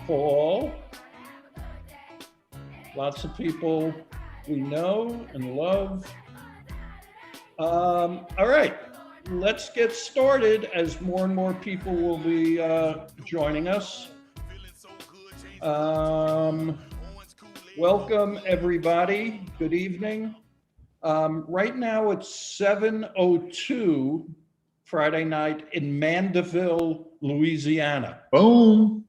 Paul. Lots of people we know and love. All right, let's get started as more and more people will be joining us. Welcome, everybody. Good evening. Right now it's 7:02 Friday night in Mandeville, Louisiana. Boom.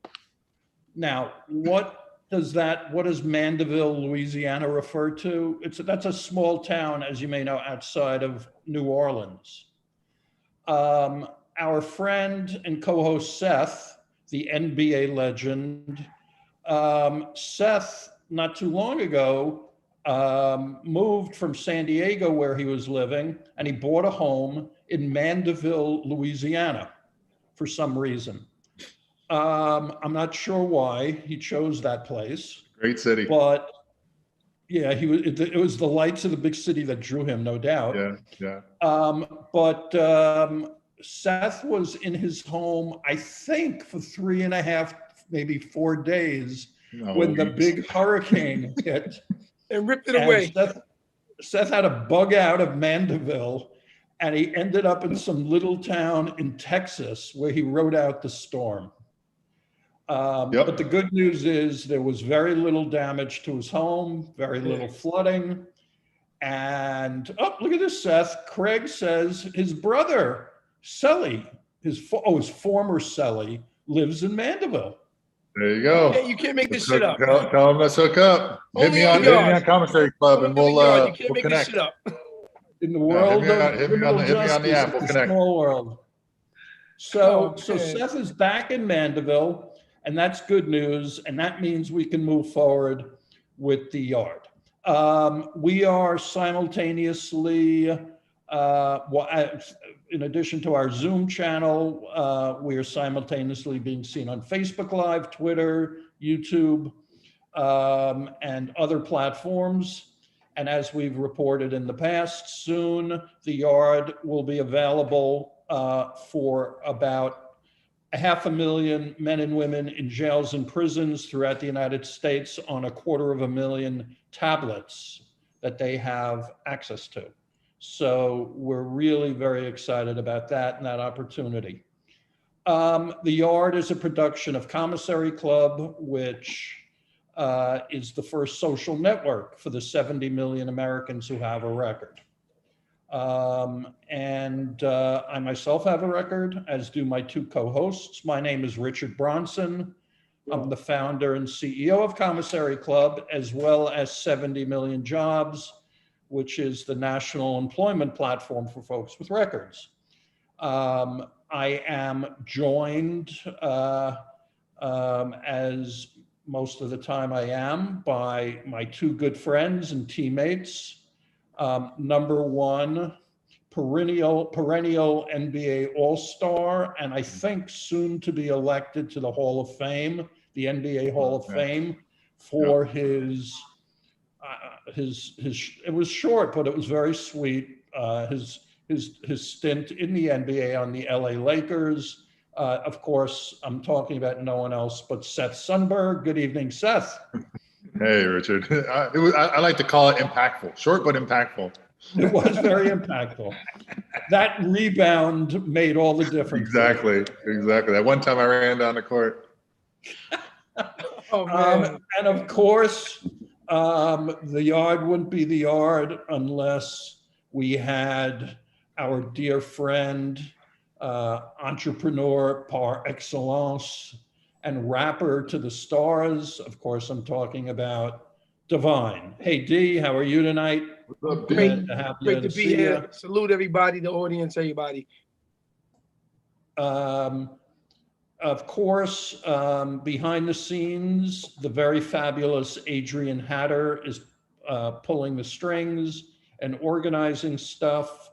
Now, what does Mandeville, Louisiana refer to? That's a small town, as you may know, outside of New Orleans. Our friend and co-host Seth, the NBA legend, Seth, not too long ago, moved from San Diego where he was living, and he bought a home in Mandeville, Louisiana, for some reason. I'm not sure why he chose that place. Great city. But yeah, it was the lights of the big city that drew him, no doubt. Yeah. But Seth was in his home, I think, for 3.5, maybe 4 days when the big hurricane hit. And ripped it away. Seth had to bug out of Mandeville, and he ended up in some little town in Texas where he rode out the storm. But the good news is there was very little damage to his home, very little flooding. And, oh, look at this, Seth. Craig says his brother, Sully, his former Sully, lives in Mandeville. There you go. Yeah, you can't make this shit up. Tell him let's hook up. Hit me on Commissary Club and we'll you can't make connect. this shit up. In the world of criminal justice, app. We'll it's a connect. small world. So Seth is back in Mandeville, and that's good news. And that means we can move forward with the yard. We are simultaneously, in addition to our Zoom channel, we are simultaneously being seen on Facebook Live, Twitter, YouTube, and other platforms. And as we've reported in the past, soon the yard will be available for about 500,000 men and women in jails and prisons throughout the United States on 250,000 tablets that they have access to. So we're really very excited about that and that opportunity. The Yard is a production of Commissary Club, which is the first social network for the 70 million Americans who have a record. I myself have a record, as do my two co-hosts. My name is Richard Bronson. I'm the founder and CEO of Commissary Club, as well as 70 Million Jobs, which is the national employment platform for folks with records. I am joined, as most of the time I am, by my two good friends and teammates. Number one, perennial NBA All-Star, and I think soon to be elected to the Hall of Fame, the NBA Hall of Fame, for his it was short, but it was very sweet. His stint in the NBA on the LA Lakers. Of course, I'm talking about no one else but Seth Sundberg. Good evening, Seth. Hey, Richard. I like to call it impactful. Short, but impactful. It was very impactful. That rebound made all the difference. Exactly. That one time I ran down the court. Oh, man. And of course, the yard wouldn't be the yard unless we had our dear friend, entrepreneur par excellence, and rapper to the stars. Of course, I'm talking about Divine. Hey, D, how are you tonight? What's up, Great to be here. Salute everybody, the audience, everybody. Of course, behind the scenes, the very fabulous Adrian Hatter is pulling the strings and organizing stuff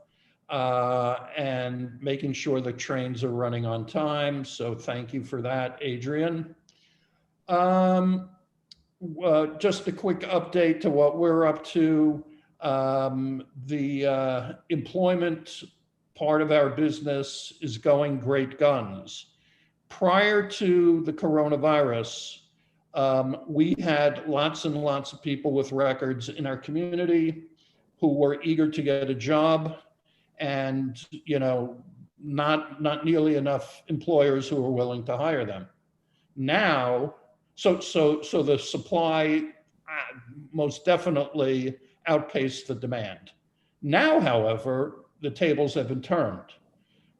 and making sure the trains are running on time. So thank you for that, Adrian. Just a quick update to what we're up to. The employment part of our business is going great guns. Prior to the coronavirus, We had lots and lots of people with records in our community who were eager to get a job, and not nearly enough employers who were willing to hire them. Now, so the supply most definitely outpaced the demand. Now, however, the tables have been turned.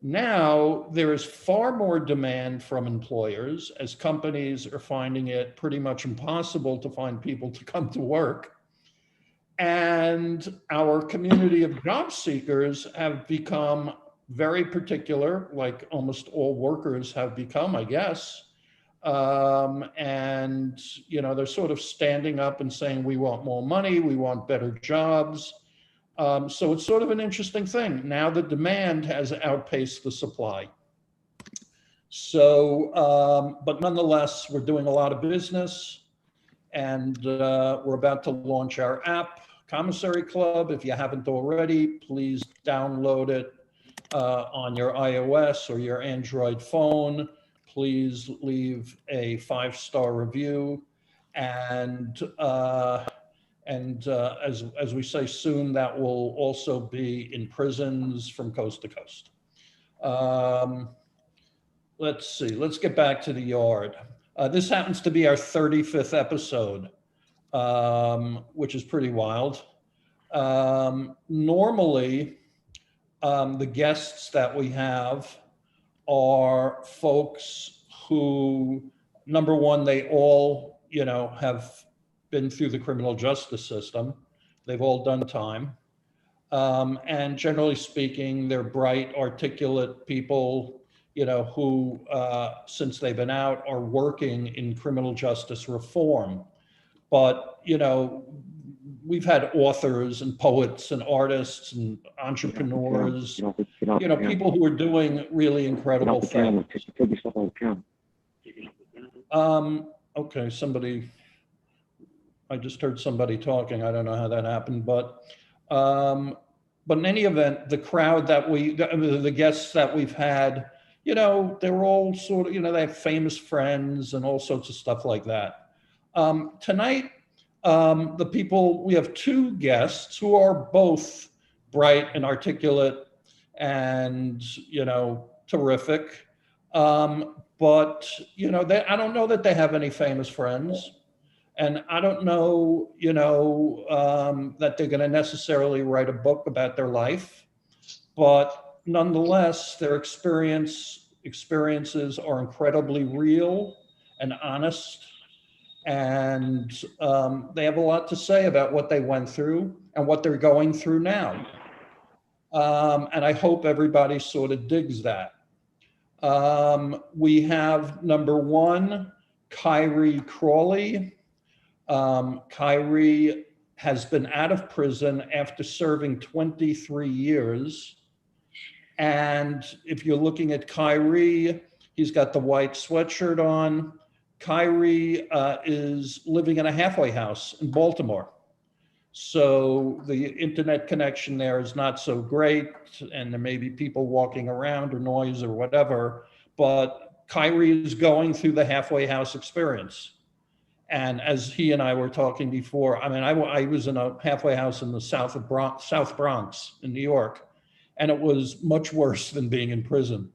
Now there is far more demand from employers, as companies are finding it pretty much impossible to find people to come to work. And our community of job seekers have become very particular, like almost all workers have become, I guess. And they're sort of standing up and saying, we want more money, we want better jobs. So it's sort of an interesting thing. Now the demand has outpaced the supply. So, but nonetheless, we're doing a lot of business, and we're about to launch our app, Commissary Club. If you haven't already, please download it on your iOS or your Android phone. Please leave a 5-star review, and as we say soon, that will also be in prisons from coast to coast. Let's see, let's get back to the yard. This happens to be our 35th episode, which is pretty wild. Normally, the guests that we have are folks who, number one, they all, have been through the criminal justice system. They've all done time. And generally speaking, they're bright, articulate people, who, since they've been out, are working in criminal justice reform. But, we've had authors and poets and artists and entrepreneurs, people who are doing really incredible things. Okay, I just heard somebody talking. I don't know how that happened, but in any event, the crowd that the guests that we've had, they're all sort of, they have famous friends and all sorts of stuff like that. Tonight, we have 2 guests who are both bright and articulate and, terrific. But, I don't know that they have any famous friends. And I don't know, that they're going to necessarily write a book about their life. But nonetheless, their experiences are incredibly real and honest. And they have a lot to say about what they went through and what they're going through now. And I hope everybody sort of digs that. We have number 1, Kyrie Crawley. Kyrie has been out of prison after serving 23 years. And if you're looking at Kyrie, he's got the white sweatshirt on. Kyrie is living in a halfway house in Baltimore. So the internet connection there is not so great, and there may be people walking around or noise or whatever, but Kyrie is going through the halfway house experience. And as he and I were talking before, I was in a halfway house in the South Bronx in New York, and it was much worse than being in prison.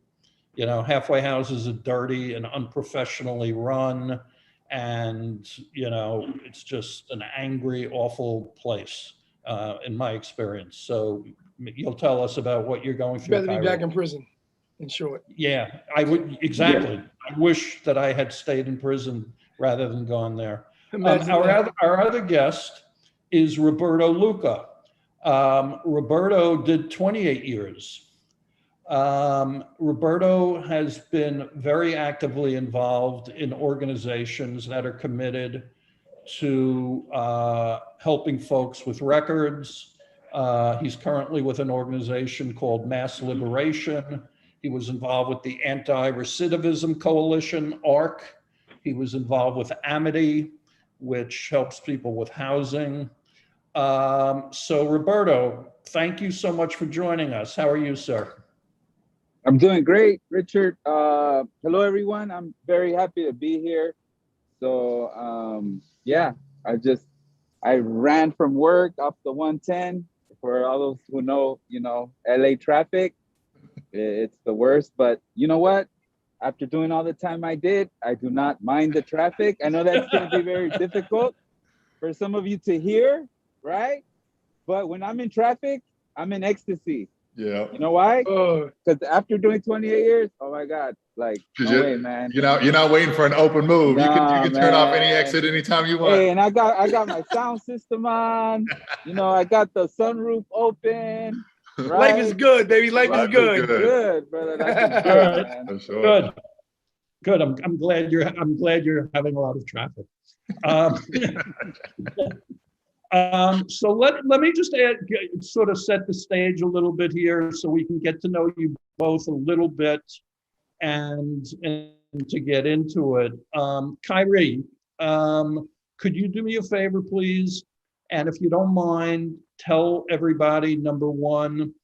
Halfway houses are dirty and unprofessionally run, and it's just an angry, awful place in my experience. So you'll tell us about what you're going through. Better be back in prison, in short. Yeah, I would, exactly. Yeah. I wish that I had stayed in prison rather than gone there. Our other guest is Roberto Luca. Roberto did 28 years. Roberto has been very actively involved in organizations that are committed to helping folks with records. He's currently with an organization called Mass Liberation. He was involved with the Anti-Recidivism Coalition, ARC. He was involved with Amity, which helps people with housing. So Roberto, thank you so much for joining us. How are you, sir? I'm doing great, Richard. Hello, everyone. I'm very happy to be here. So yeah, I ran from work up the 110. For all those who know, LA traffic, it's the worst. But you know what? After doing all the time I did, I do not mind the traffic. I know that's going to be very difficult for some of you to hear, right? But when I'm in traffic, I'm in ecstasy. Yeah. You know why? Oh, Because after doing 28 years, oh my God, like, no way, man. You're not waiting for an open move. Nah, you can turn off any man. exit anytime you want. Hey, and I got my sound system on. I got the sunroof open. Right? life is good, baby. Life is good. Good, brother. Life is All good, right. man. For sure. Good. I'm glad you're having a lot of traffic. So let me just sort of set the stage a little bit here so we can get to know you both a little bit and to get into it. Kyrie, could you do me a favor, please? And if you don't mind, tell everybody, number one,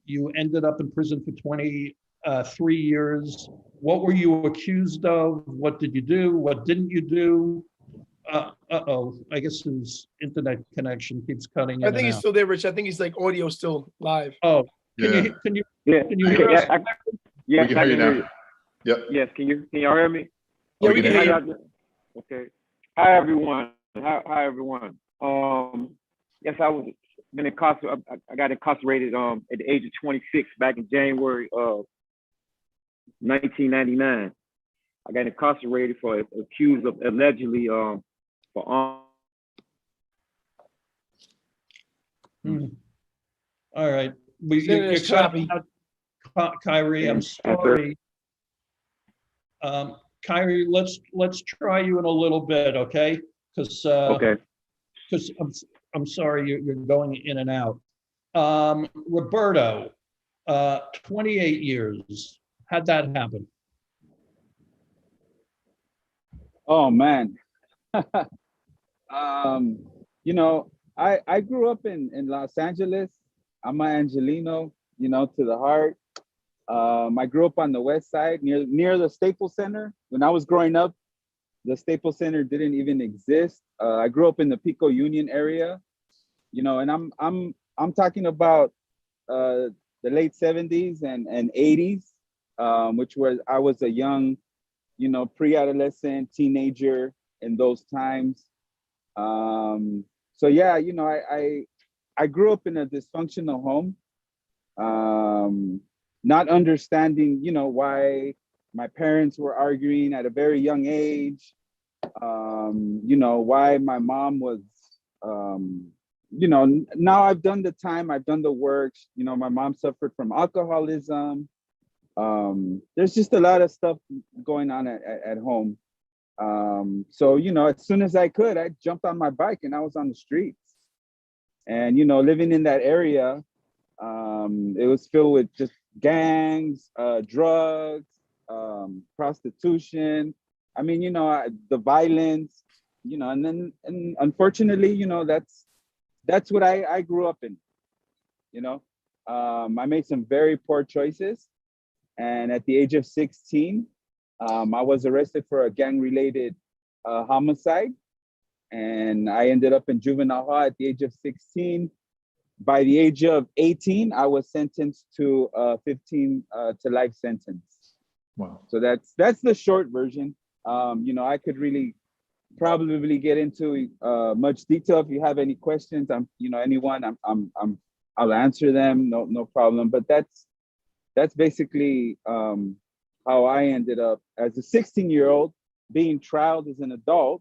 you ended up in prison for 23 years. What were you accused of? What did you do? What didn't you do? Uh-oh, I guess his internet connection keeps cutting in I think he's and out. still there, Rich. I think he's like audio still live. Oh, Yeah. can you Yeah, hear us? yes, We can I hear you can hear now. you. Yep. Yes, can y'all hear me? Yeah, we we can can hear hear you. Okay. Hi everyone. Hi everyone. Yes, I was been incarcerated. I got incarcerated at the age of 26 back in January of 1999. I got incarcerated for accused of allegedly for Hmm. All right. Internet is You're cutting out, Kyrie. I'm sorry. Kyrie, let's try you in a little bit, okay? Because okay. I'm sorry you're going in and out. Roberto, 28 years. How'd that happen? Oh man. I grew up in Los Angeles. I'm an Angelino, to the heart. I grew up on the west side near the Staples Center. When I was growing up, the Staples Center didn't even exist. I grew up in the Pico Union area, and I'm talking about the late 70s and 80s, which was I was a young, pre-adolescent teenager in those times. So yeah, I grew up in a dysfunctional home, not understanding, why my parents were arguing at a very young age, why my mom was, now I've done the time, I've done the work, my mom suffered from alcoholism. There's just a lot of stuff going on at home. So, as soon as I could, I jumped on my bike and I was on the streets. And, living in that area, it was filled with just gangs, drugs, prostitution. I mean, the violence, and unfortunately, that's what I grew up in, I made some very poor choices. And at the age of 16, I was arrested for a gang-related homicide. And I ended up in juvenile hall at the age of 16. By the age of 18, I was sentenced to 15 to life sentence. Wow. So that's the short version. I could really probably get into much detail if you have any questions. I'll answer them. No problem. But that's basically how I ended up as a 16-year-old being trialed as an adult.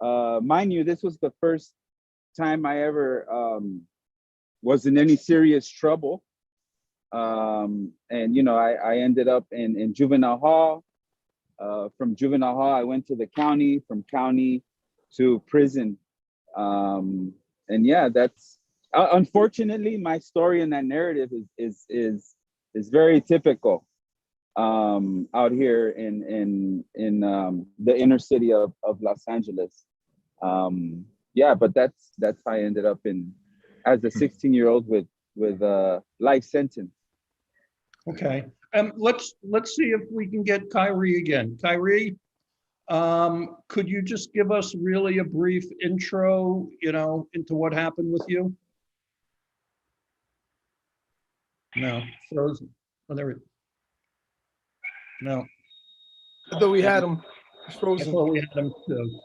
Mind you, this was the first time I ever was in any serious trouble. And, I ended up in juvenile hall. From juvenile hall, I went to the county, from county to prison. And yeah, that's unfortunately my story and that narrative is very typical out here in the inner city of Los Angeles. Yeah, but that's how I ended up as a 16-year-old with a life sentence. Okay. Let's see if we can get Kyrie again. Kyrie, Could you just give us really a brief intro, into what happened with you? No, frozen. Oh, there we No, I thought we had him I frozen. thought we had him too.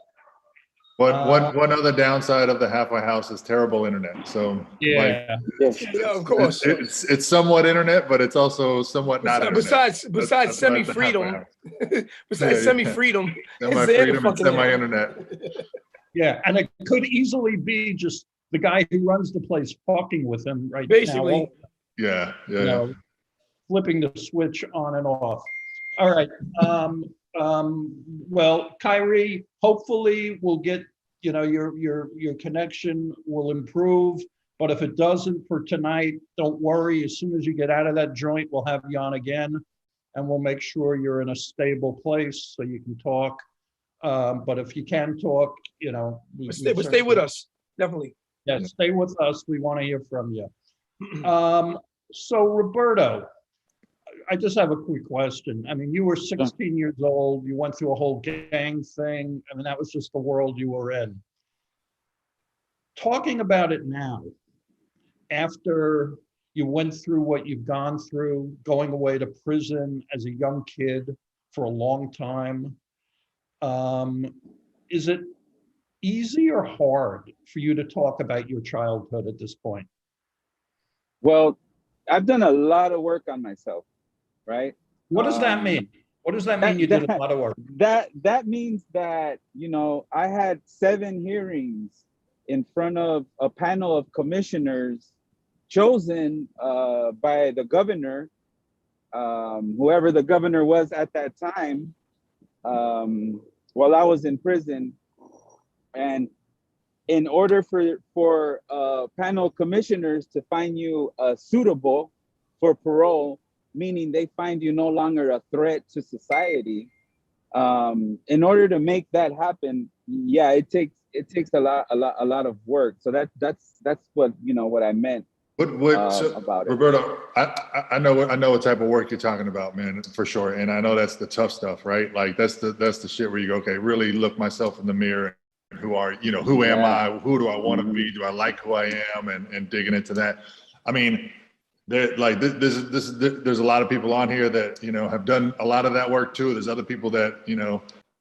One other downside of the halfway house is terrible internet. So Yeah, Yeah, of course. it's somewhat internet, but it's also somewhat not internet. Besides That's why it's the halfway semi-freedom, house. besides Yeah. semi-freedom, it's the Semi-freedom and fucking semi-internet. yeah, and it could easily be just the guy who runs the place fucking with him right Basically. now. Yeah, You know, flipping the switch on and off. All right. Well, Kyrie, hopefully we'll get, your connection will improve. But if it doesn't for tonight, don't worry. As soon as you get out of that joint, we'll have you on again, and we'll make sure you're in a stable place so you can talk. But if you can talk, Stay with us, definitely. Yeah, stay with us. We want to hear from you. So Roberto, I just have a quick question. I mean, you were 16 years old. You went through a whole gang thing. I mean, that was just the world you were in. Talking about it now, after you went through what you've gone through, going away to prison as a young kid for a long time, is it easy or hard for you to talk about your childhood at this point? Well, I've done a lot of work on myself, right? What does that mean? What does that mean? You did a lot of work. That means that, I had 7 hearings in front of a panel of commissioners chosen by the governor, whoever the governor was at that time, while I was in prison. And in order for panel commissioners to find you suitable for parole, meaning they find you no longer a threat to society, in order to make that happen, yeah, it takes a lot of work. So that's what what I meant. So, about it. Roberto, I know what type of work you're talking about, man, for sure. And I know that's the tough stuff, right? Like that's the shit where you go, okay, really look myself in the mirror. Who am I? Who do I want to be? Do I like who I am? And digging into that. I mean, there's a lot of people on here that have done a lot of that work too. There's other people that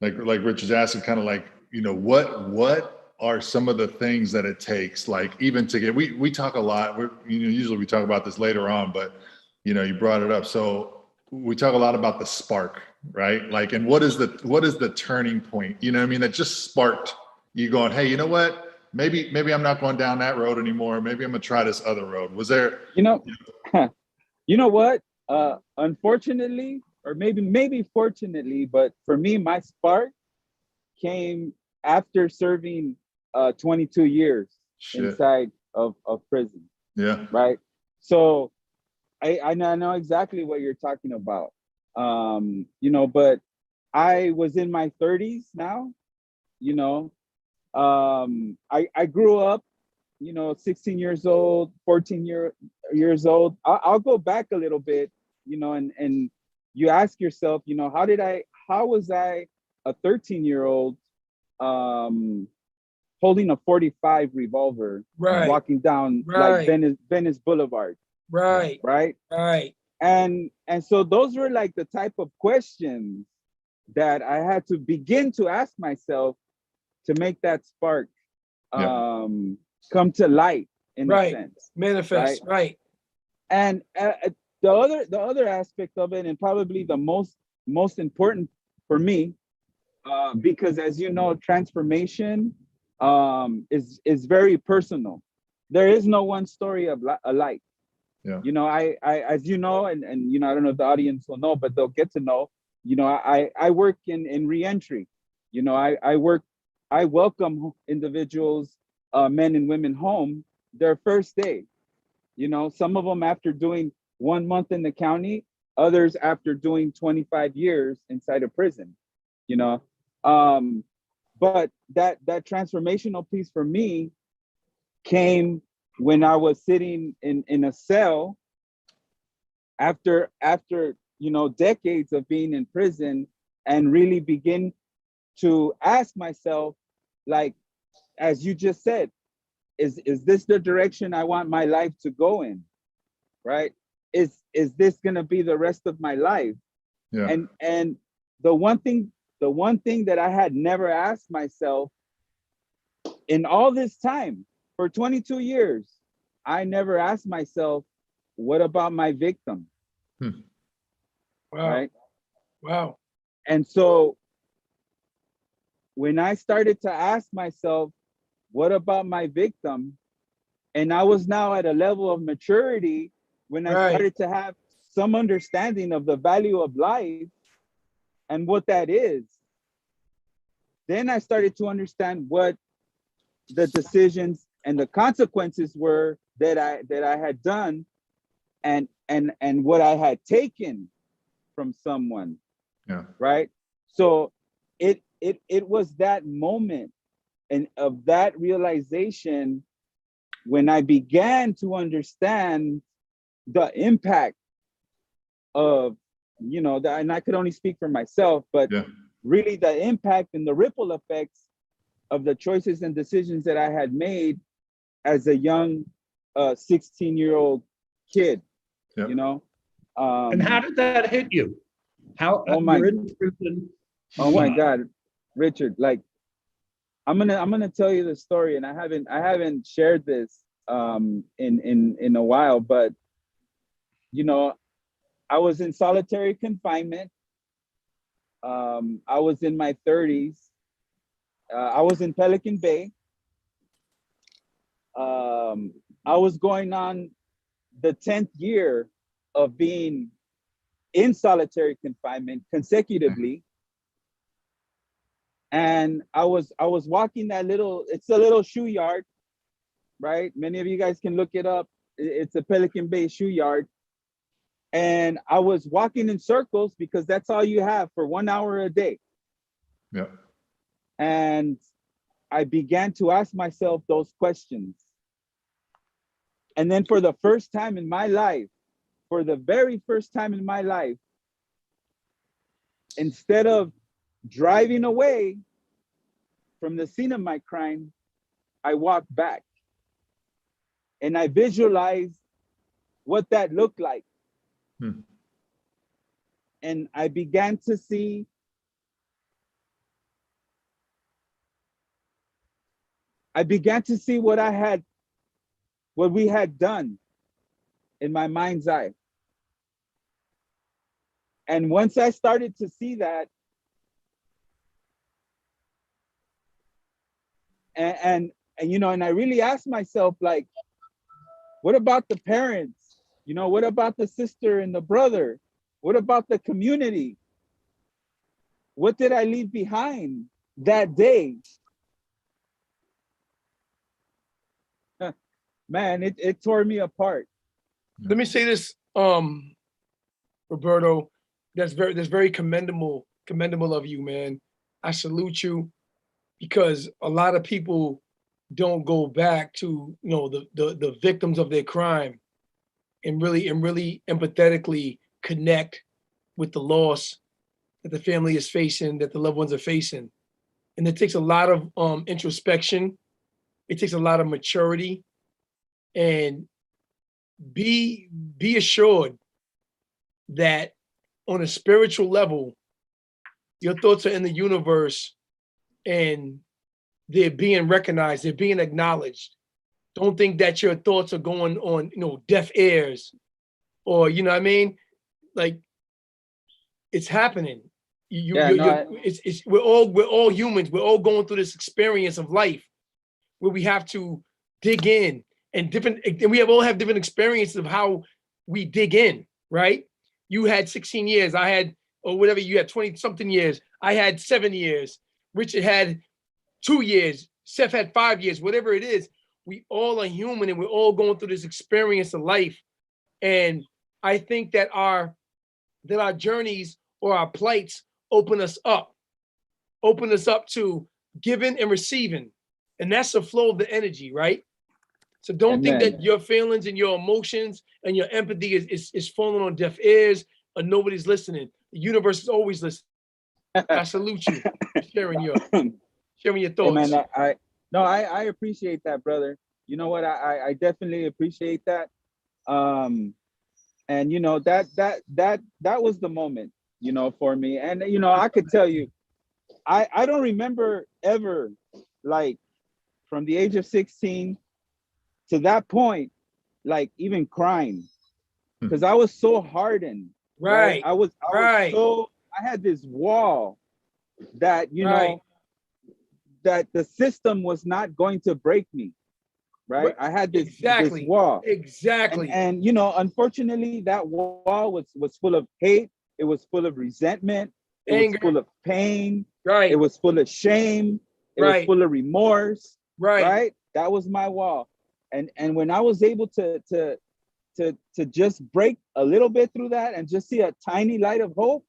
like Richard's asking, kind of like what are some of the things that it takes, like even to get. We talk a lot. Usually we talk about this later on, but you brought it up. So we talk a lot about the spark, right? Like, and what is the turning point? You know what I mean? That just sparked you going, hey, you know what? Maybe I'm not going down that road anymore. Maybe I'm gonna try this other road. Was there? You know what? Unfortunately, or maybe fortunately, but for me, my spark came after serving 22 years inside of prison. Yeah. Right. So I know exactly what you're talking about. But I was in my 30s now. I grew up, 16 years old, 14 years old. I'll go back a little bit, and you ask yourself, how was I a 13-year-old holding a .45 revolver, Right, walking down right, like Venice Boulevard. right, Right. right. And so those were like the type of questions that I had to begin to ask myself to make that spark come to light in a sense. Manifest, right. And the other aspect of it, and probably the most important for me, because as you know, transformation is very personal. There is no one story of alike. Yeah. I as you know, and I don't know if the audience will know, but they'll get to know. I work in reentry. I welcome individuals, men and women home their first day. Some of them after doing 1 month in the county, others after doing 25 years inside a prison. But that transformational piece for me came when I was sitting in a cell after decades of being in prison, and really begin to ask myself, like, as you just said, is this the direction I want my life to go in? Right? Is this gonna be the rest of my life? Yeah. And the one thing that I had never asked myself in all this time, for 22 years, I never asked myself, what about my victim? Wow. Right? Wow. And so when I started to ask myself, what about my victim? And I was now at a level of maturity when I started to have some understanding of the value of life and what that is. Then I started to understand what the decisions and the consequences were that I had done and what I had taken from someone. Yeah. Right. So it was that moment and of that realization when I began to understand the impact of, you know, that, and I could only speak for myself, but really the impact and the ripple effects of the choices and decisions that I had made as a young 16-year-old kid, you know. And how did that hit you? How you're in prison? Oh my God, Richard! Like, I'm gonna tell you the story, and I haven't shared this in a while, but you know, I was in solitary confinement. I was in my 30s. I was in Pelican Bay. I was going on the 10th year of being in solitary confinement consecutively. And I was walking that it's a little shoe yard, right? Many of you guys can look it up. It's a Pelican Bay shoe yard. And I was walking in circles because that's all you have for 1 hour a day. Yeah. And I began to ask myself those questions. And then for the first time in my life, for the very first time in my life, instead of driving away from the scene of my crime, I walked back. And I visualized what that looked like. And I began to see what we had done in my mind's eye. And once I started to see that, and you know, and I really asked myself, like, what about the parents? You know, what about the sister and the brother? What about the community? What did I leave behind that day? Man, it tore me apart. Let me say this, Roberto, that's very commendable of you, man. I salute you, because a lot of people don't go back to, you know, the victims of their crime and really empathetically connect with the loss that the family is facing, that the loved ones are facing. And it takes a lot of introspection. It takes a lot of maturity, and be assured that on a spiritual level, your thoughts are in the universe and they're being recognized, they're being acknowledged. Don't think that your thoughts are going on, you know, deaf ears, or, you know what I mean? Like, it's happening. We're all humans. We're all going through this experience of life where we have to dig in, and we all have different experiences of how we dig in, right? You had 16 years, I had, or whatever, you had 20 something years, I had 7 years, Richard had 2 years, Seth had 5 years, whatever it is. We all are human, and we're all going through this experience of life. And I think that our journeys or our plights open us up to giving and receiving. And that's the flow of the energy, right? So don't think that your feelings and your emotions and your empathy is falling on deaf ears or nobody's listening. The universe is always listening. I salute you for sharing your Hey, thoughts. man, I appreciate that, brother. You know what? I definitely appreciate that. And you know, that was the moment, you know, for me. And you know, I could tell you, I don't remember ever, like, from the age of 16 to that point, like, even crying, because I was so hardened. Right. I was so, I had this wall that, you know, that the system was not going to break me. Right. I had this, this wall. Exactly. And you know, unfortunately, that wall was full of hate. It was full of resentment. It Anger. was full of pain. Right. It was full of shame. It was full of remorse. Right. That was my wall. And when I was able to just break a little bit through that and just see a tiny light of hope,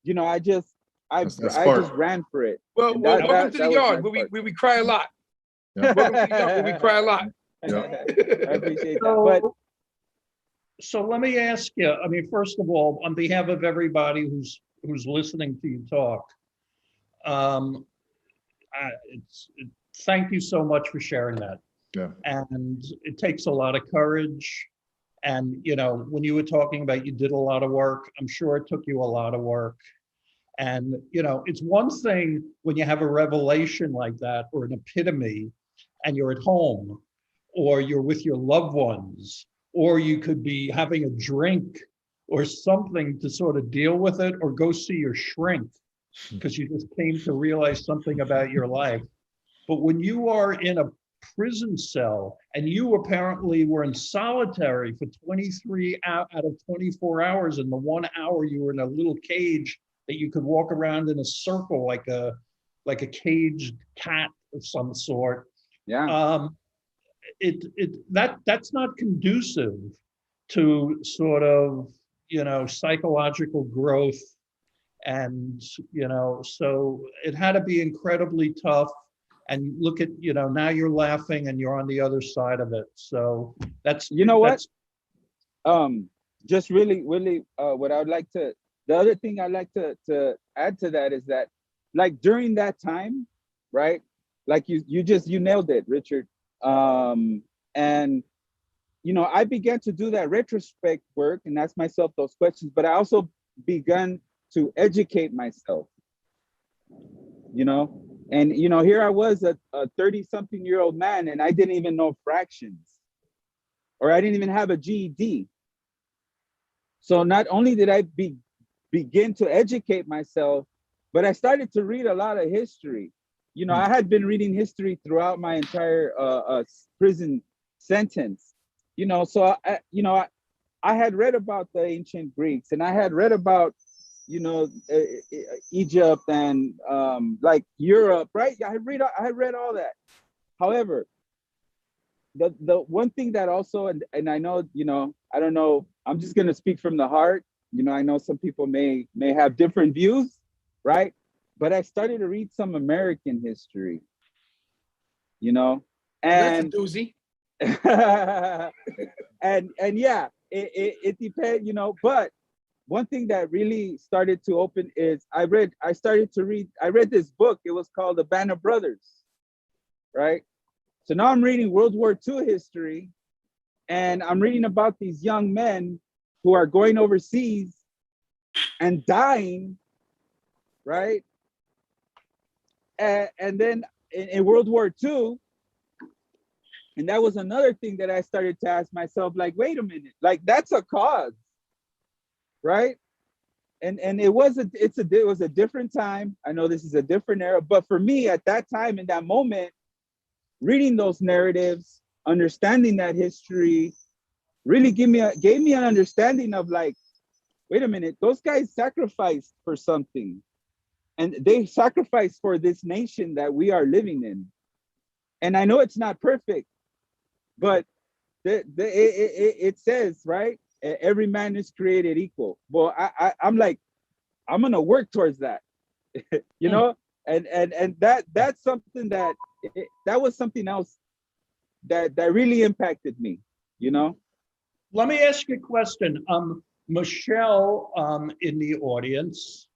you know, I just ran for it. Well, welcome to the yard where we cry a lot. Yeah. Welcome to the yard where we cry a lot. Yeah. I appreciate that. But so let me ask you, I mean, first of all, on behalf of everybody who's listening to you talk, thank you so much for sharing that. Yeah. And it takes a lot of courage. And, you know, when you were talking about you did a lot of work, I'm sure it took you a lot of work. And, you know, it's one thing when you have a revelation like that or an epiphany and you're at home or you're with your loved ones, or you could be having a drink or something to sort of deal with it, or go see your shrink because you just came to realize something about your life. But when you are in a prison cell and you apparently were in solitary for 23 out of 24 hours, and the 1 hour you were in a little cage that you could walk around in a circle like a caged cat of some sort. Yeah. That's not conducive to sort of, you know, psychological growth. And, you know, so it had to be incredibly tough. And look at, you know, now you're laughing and you're on the other side of it. So that's, you know what? Just really, what I would like to, the other thing I'd like to add to that is that, like, during that time, right? Like you nailed it, Richard. And, you know, I began to do that retrospect work and ask myself those questions, but I also began to educate myself, you know? And, you know, here I was, a 30-something-year-old man, and I didn't even know fractions, or I didn't even have a GED. So not only did I begin to educate myself, but I started to read a lot of history. You know, I had been reading history throughout my entire prison sentence. You know, so I had read about the ancient Greeks, and I had read about, you know, Egypt and like Europe, right? I had read all that. However, the one thing that also, and I know, you know, I don't know, I'm just gonna speak from the heart. You know, I know some people may have different views, right? But I started to read some American history, you know, and that's a doozy. and yeah, it depends, you know. But one thing that really started to open is I read this book. It was called The Band of Brothers, right? So now I'm reading World War II history, and I'm reading about these young men who are going overseas and dying, right? And then in World War II, and that was another thing that I started to ask myself, like, wait a minute, like, that's a cause, right? And it was a different time. I know this is a different era, but for me at that time, in that moment, reading those narratives, understanding that history, really gave me an understanding of, like, wait a minute, those guys sacrificed for something, and they sacrificed for this nation that we are living in. And I know it's not perfect, but it says, right, every man is created equal. Well, I'm like, I'm gonna work towards that, you know. And that's something that was something else that really impacted me, you know. let me ask you a question. Michelle in the audience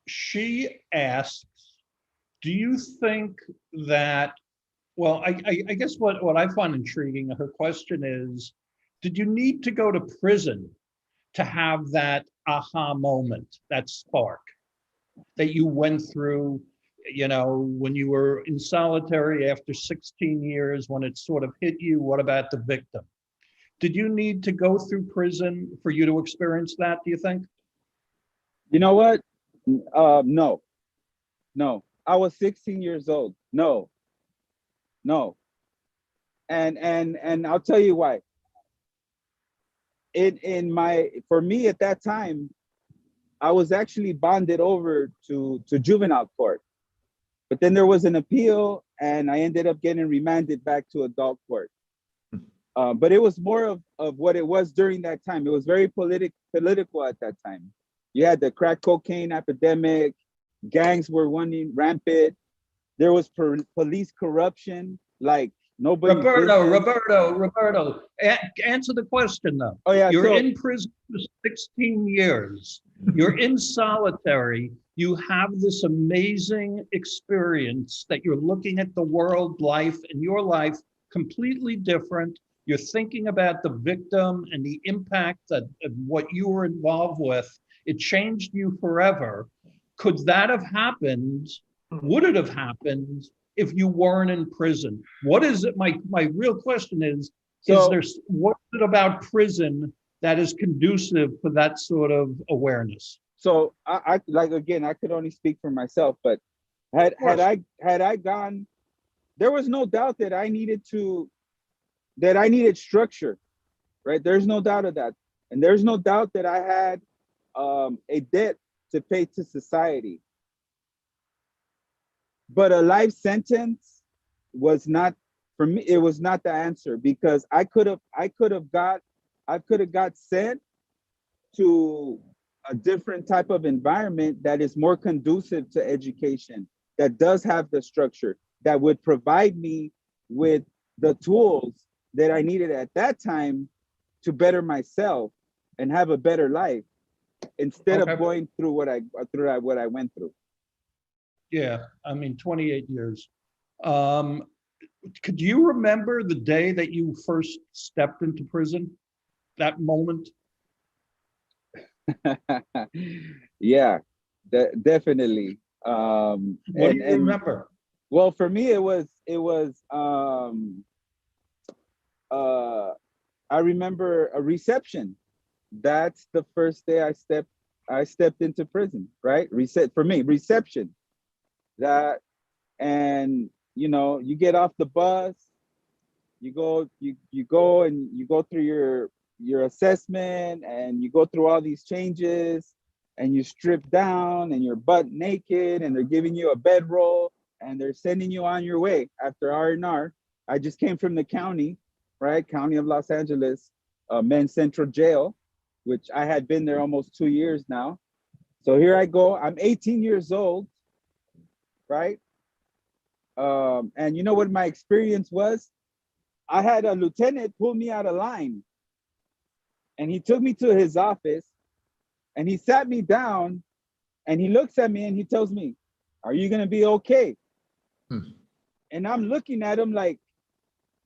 She asks, do you think that, well, I guess what I find intriguing, her question is, did you need to go to prison to have that aha moment, that spark that you went through, you know, when you were in solitary after 16 years, when it sort of hit you? What about the victim? Did you need to go through prison for you to experience that, do you think? You know what? No, no. I was 16 years old. No, no. And I'll tell you why. For me at that time, I was actually bonded over to juvenile court. But then there was an appeal and I ended up getting remanded back to adult court. But it was more of what it was during that time. It was very political at that time. You had the crack cocaine epidemic, gangs were running rampant. There was police corruption, like nobody. Roberto, answer the question though. Oh yeah, you're in prison for 16 years. You're in solitary. You have this amazing experience that you're looking at the world, life, and your life completely different. You're thinking about the victim and the impact of what you were involved with. It changed you forever. Could that have happened? Would it have happened if you weren't in prison? What is it? My real question is what is it about prison that is conducive for that sort of awareness? So I like, again, I could only speak for myself, but had I gone, there was no doubt that I needed structure, right? There's no doubt of that. And there's no doubt that I had a debt to pay to society. But a life sentence was not, for me, it was not the answer, because I could have got sent to a different type of environment that is more conducive to education, that does have the structure, that would provide me with the tools that I needed at that time to better myself and have a better life, instead of going through what I went through. Yeah, I mean, 28 years. Could you remember the day that you first stepped into prison? That moment? Yeah, definitely. What do you remember? Well, for me, it was I remember a reception. That's the first day I stepped into prison, right? Reception. That, and you know, you get off the bus, you go and you go through your assessment, and you go through all these changes, and you strip down and you're butt naked, and they're giving you a bedroll, and they're sending you on your way after R&R. I just came from the county, right? County of Los Angeles, Men's Central Jail, which I had been there almost 2 years now. So here I go, I'm 18 years old, right? And you know what my experience was? I had a lieutenant pull me out of line, and he took me to his office, and he sat me down, and he looks at me and he tells me, "Are you gonna be okay?" And I'm looking at him like,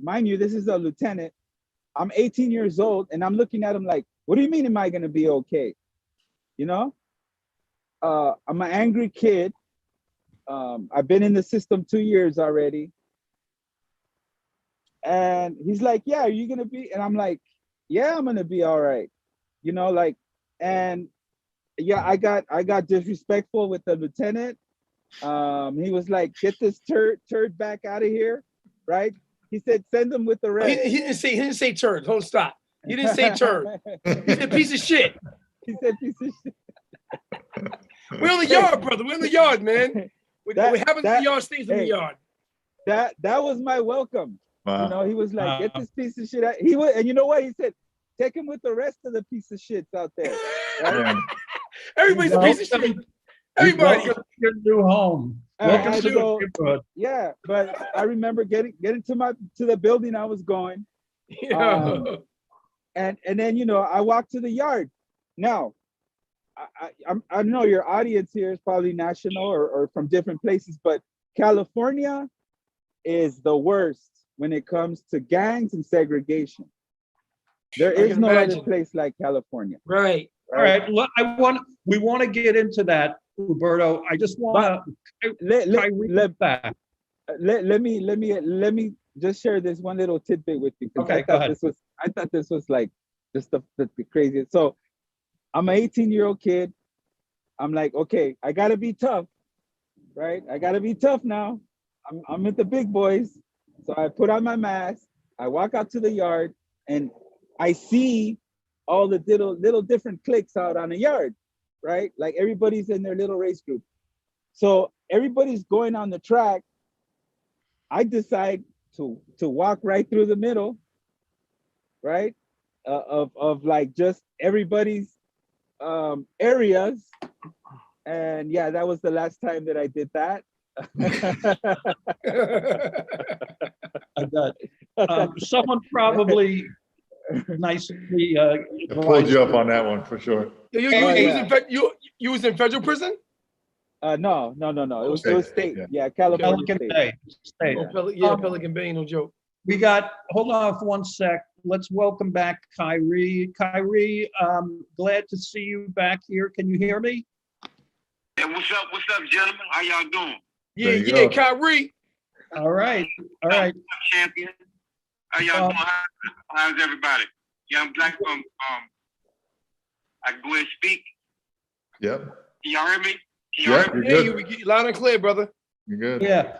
mind you, this is a lieutenant. I'm 18 years old, and I'm looking at him like, what do you mean, am I gonna be okay? You know? I'm an angry kid. I've been in the system 2 years already. And he's like, yeah, are you gonna be? And I'm like, yeah, I'm gonna be all right. You know, like, and yeah, I got disrespectful with the lieutenant. He was like, get this turd back out of here, right? He said, send him with the rest. He didn't say turd. Don't stop. He didn't say turd. He said piece of shit. He said piece of shit. We're in the yard, brother. We're in the yard, man. What happens in the yard stays in the yard. That was my welcome. Wow. You know, he was like, get this piece of shit out. And you know what? He said, take him with the rest of the piece of shits out there. Right? Everybody's a piece of shit. Everybody. Welcome to your new home. Welcome to the neighborhood. Yeah, but I remember getting to the building I was going. Yeah. And then, you know, I walked to the yard. Now, I know your audience here is probably national or from different places, but California is the worst when it comes to gangs and segregation. There is no other place like California. Right. All right. Look, we want to get into that, Roberto. I just want to let me just share this one little tidbit with you. Okay, I thought this was like just the craziest. So I'm an 18-year-old kid. I'm like, okay, I gotta be tough, right? I gotta be tough now. I'm with the big boys. So I put on my mask, I walk out to the yard, and I see all the little different cliques out on the yard, right? Like everybody's in their little race group. So everybody's going on the track. I decide to walk right through the middle, right? Of like just everybody's areas. And yeah, that was the last time that I did that. I bet. Someone probably nicely pulled you up on that one for sure. You was in federal prison? No. It was state. Yeah, California State. Pelican Bay, no joke. We got, hold on for 1 sec. Let's welcome back Kyrie. Kyrie, glad to see you back here. Can you hear me? Yeah, what's up, gentlemen? How y'all doing? Yeah, Kyrie. All right. Champion. How y'all doing? How's everybody? Yeah, I'm Black from I can go ahead and speak. Yep. Can y'all hear me? Yeah, you loud and clear, brother. You're good. Yeah.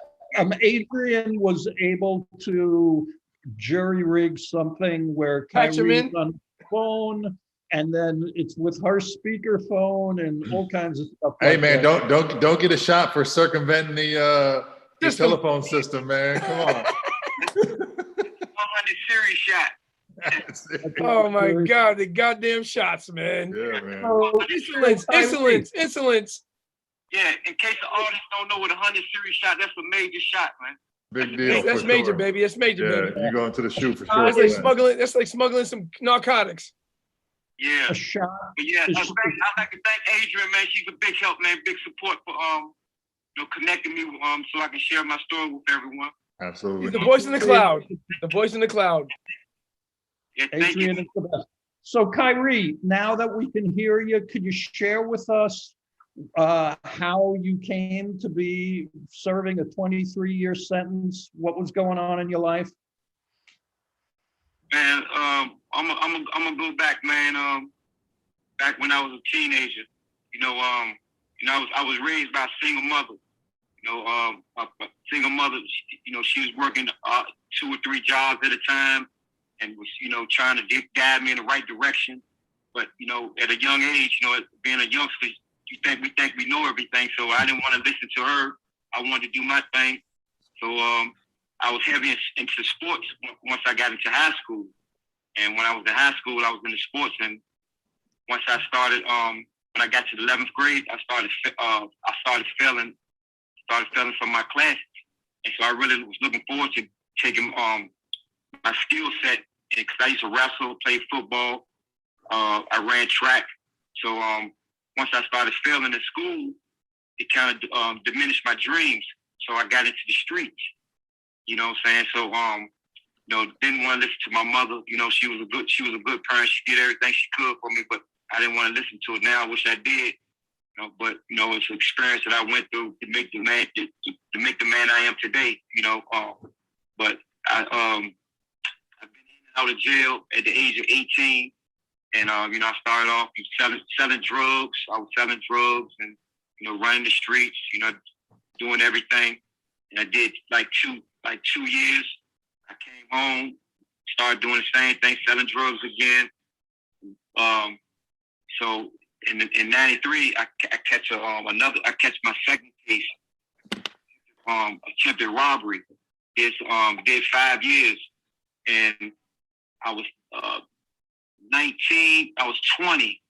Adrian was able to jury rig something where Kyrie's on the phone, and then it's with her speakerphone and all kinds of stuff. Hey, like man, that. don't get a shot for circumventing the telephone system, man. Come on. 100 series shot. Oh my God, the goddamn shots, man. Yeah, man. Insolence. Yeah, in case the audience don't know what 100 series shot, that's a major shot, man. Big deal. That's major, baby. That's major, baby. You're going to the shoe for sure. That's like smuggling some narcotics. Yeah. A shot. But yeah, I'd like to thank Adrian, man. She's a big help, man. Big support for connecting me so I can share my story with everyone. Absolutely. He's the voice in the cloud. The voice in the cloud. Yeah, Adrian is the best. So Kyrie, now that we can hear you, could you share with us how you came to be serving a 23-year sentence? What was going on in your life? Man, I'm gonna go back, man. Back when I was a teenager, I was raised by a single mother. A single mother. She was working 2 or 3 jobs at a time, and was trying to guide me in the right direction. But at a young age, being a youngster, we think we know everything. So I didn't want to listen to her. I wanted to do my thing. So I was heavy into sports once I got into high school. And when I was in high school, I was into sports. And once I started, when I got to the 11th grade, I started failing from my classes. And so I really was looking forward to taking my skill set. Because I used to wrestle, play football. I ran track. So once I started failing in school, it kind of diminished my dreams. So I got into the streets. You know what I'm saying? So didn't want to listen to my mother. She was a good parent. She did everything she could for me, but I didn't want to listen to it. Now I wish I did. But it's an experience that I went through to make the man I am today. But I've been in and out of jail at the age of 18. And, I started off selling drugs. I was selling drugs and, running the streets, doing everything. And I did like 2 years. I came home, started doing the same thing, selling drugs again. So in 93, I catch my second case, attempted robbery. Did 5 years. And I was 19, I was 20.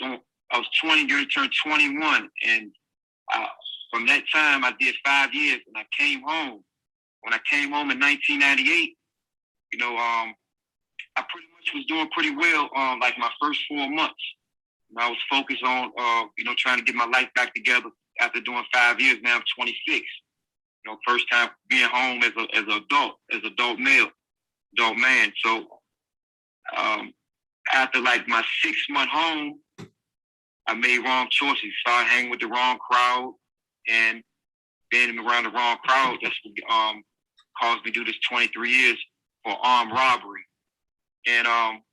I was 20, going to turn 21. And from that time, I did 5 years, and I came home. When I came home in 1998, I pretty much was doing pretty well, like my first 4 months. I was focused on, trying to get my life back together after doing 5 years. Now I'm 26. First time being home as an adult man. So after like my 6-month home, I made wrong choices. Started hanging with the wrong crowd, and being around the wrong crowd, that's what caused me to do this 23 years for armed robbery. And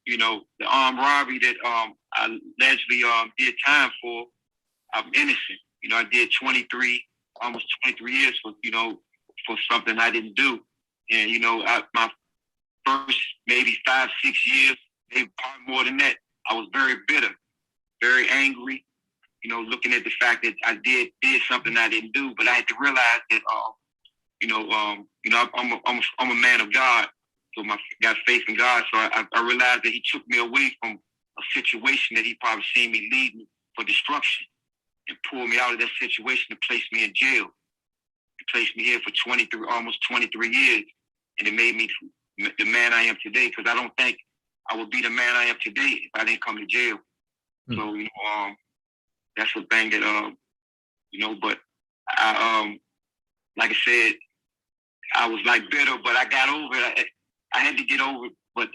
the armed robbery that I allegedly did time for, I'm innocent. I did almost 23 years for something I didn't do. And my first maybe 5-6 years, maybe probably more than that, I was very bitter, very angry. Looking at the fact that I did something I didn't do, but I had to realize that I'm a man of God, so I got faith in God. So I realized that He took me away from a situation that He probably seen me leading for destruction, and pulled me out of that situation and placed me in jail. It placed me here for almost 23 years, and it made me the man I am today. Because I don't think I would be the man I am today if I didn't come to jail. So that's the thing that but I like I said, I was like bitter, but I got over it. I had to get over it. But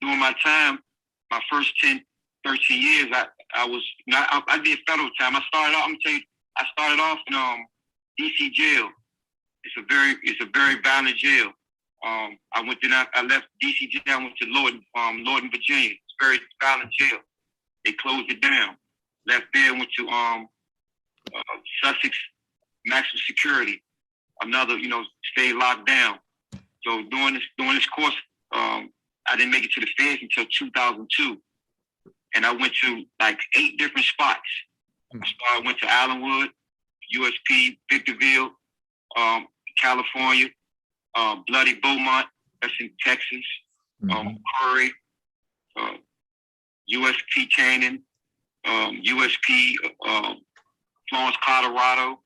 during my time, my first 10, 13 years, I did federal time. I started off in DC jail. It's a very violent jail. I left DC jail. I went to Lorton, Virginia. It's a very violent jail. They closed it down. Left there, went to Sussex maximum security. Another, stayed locked down. So during this course, I didn't make it to the feds until 2002, and I went to like 8 different spots. I went to Allenwood, USP, Victorville, California, Bloody Beaumont, that's in Texas, Curry, USP Canaan, USP Florence, Colorado.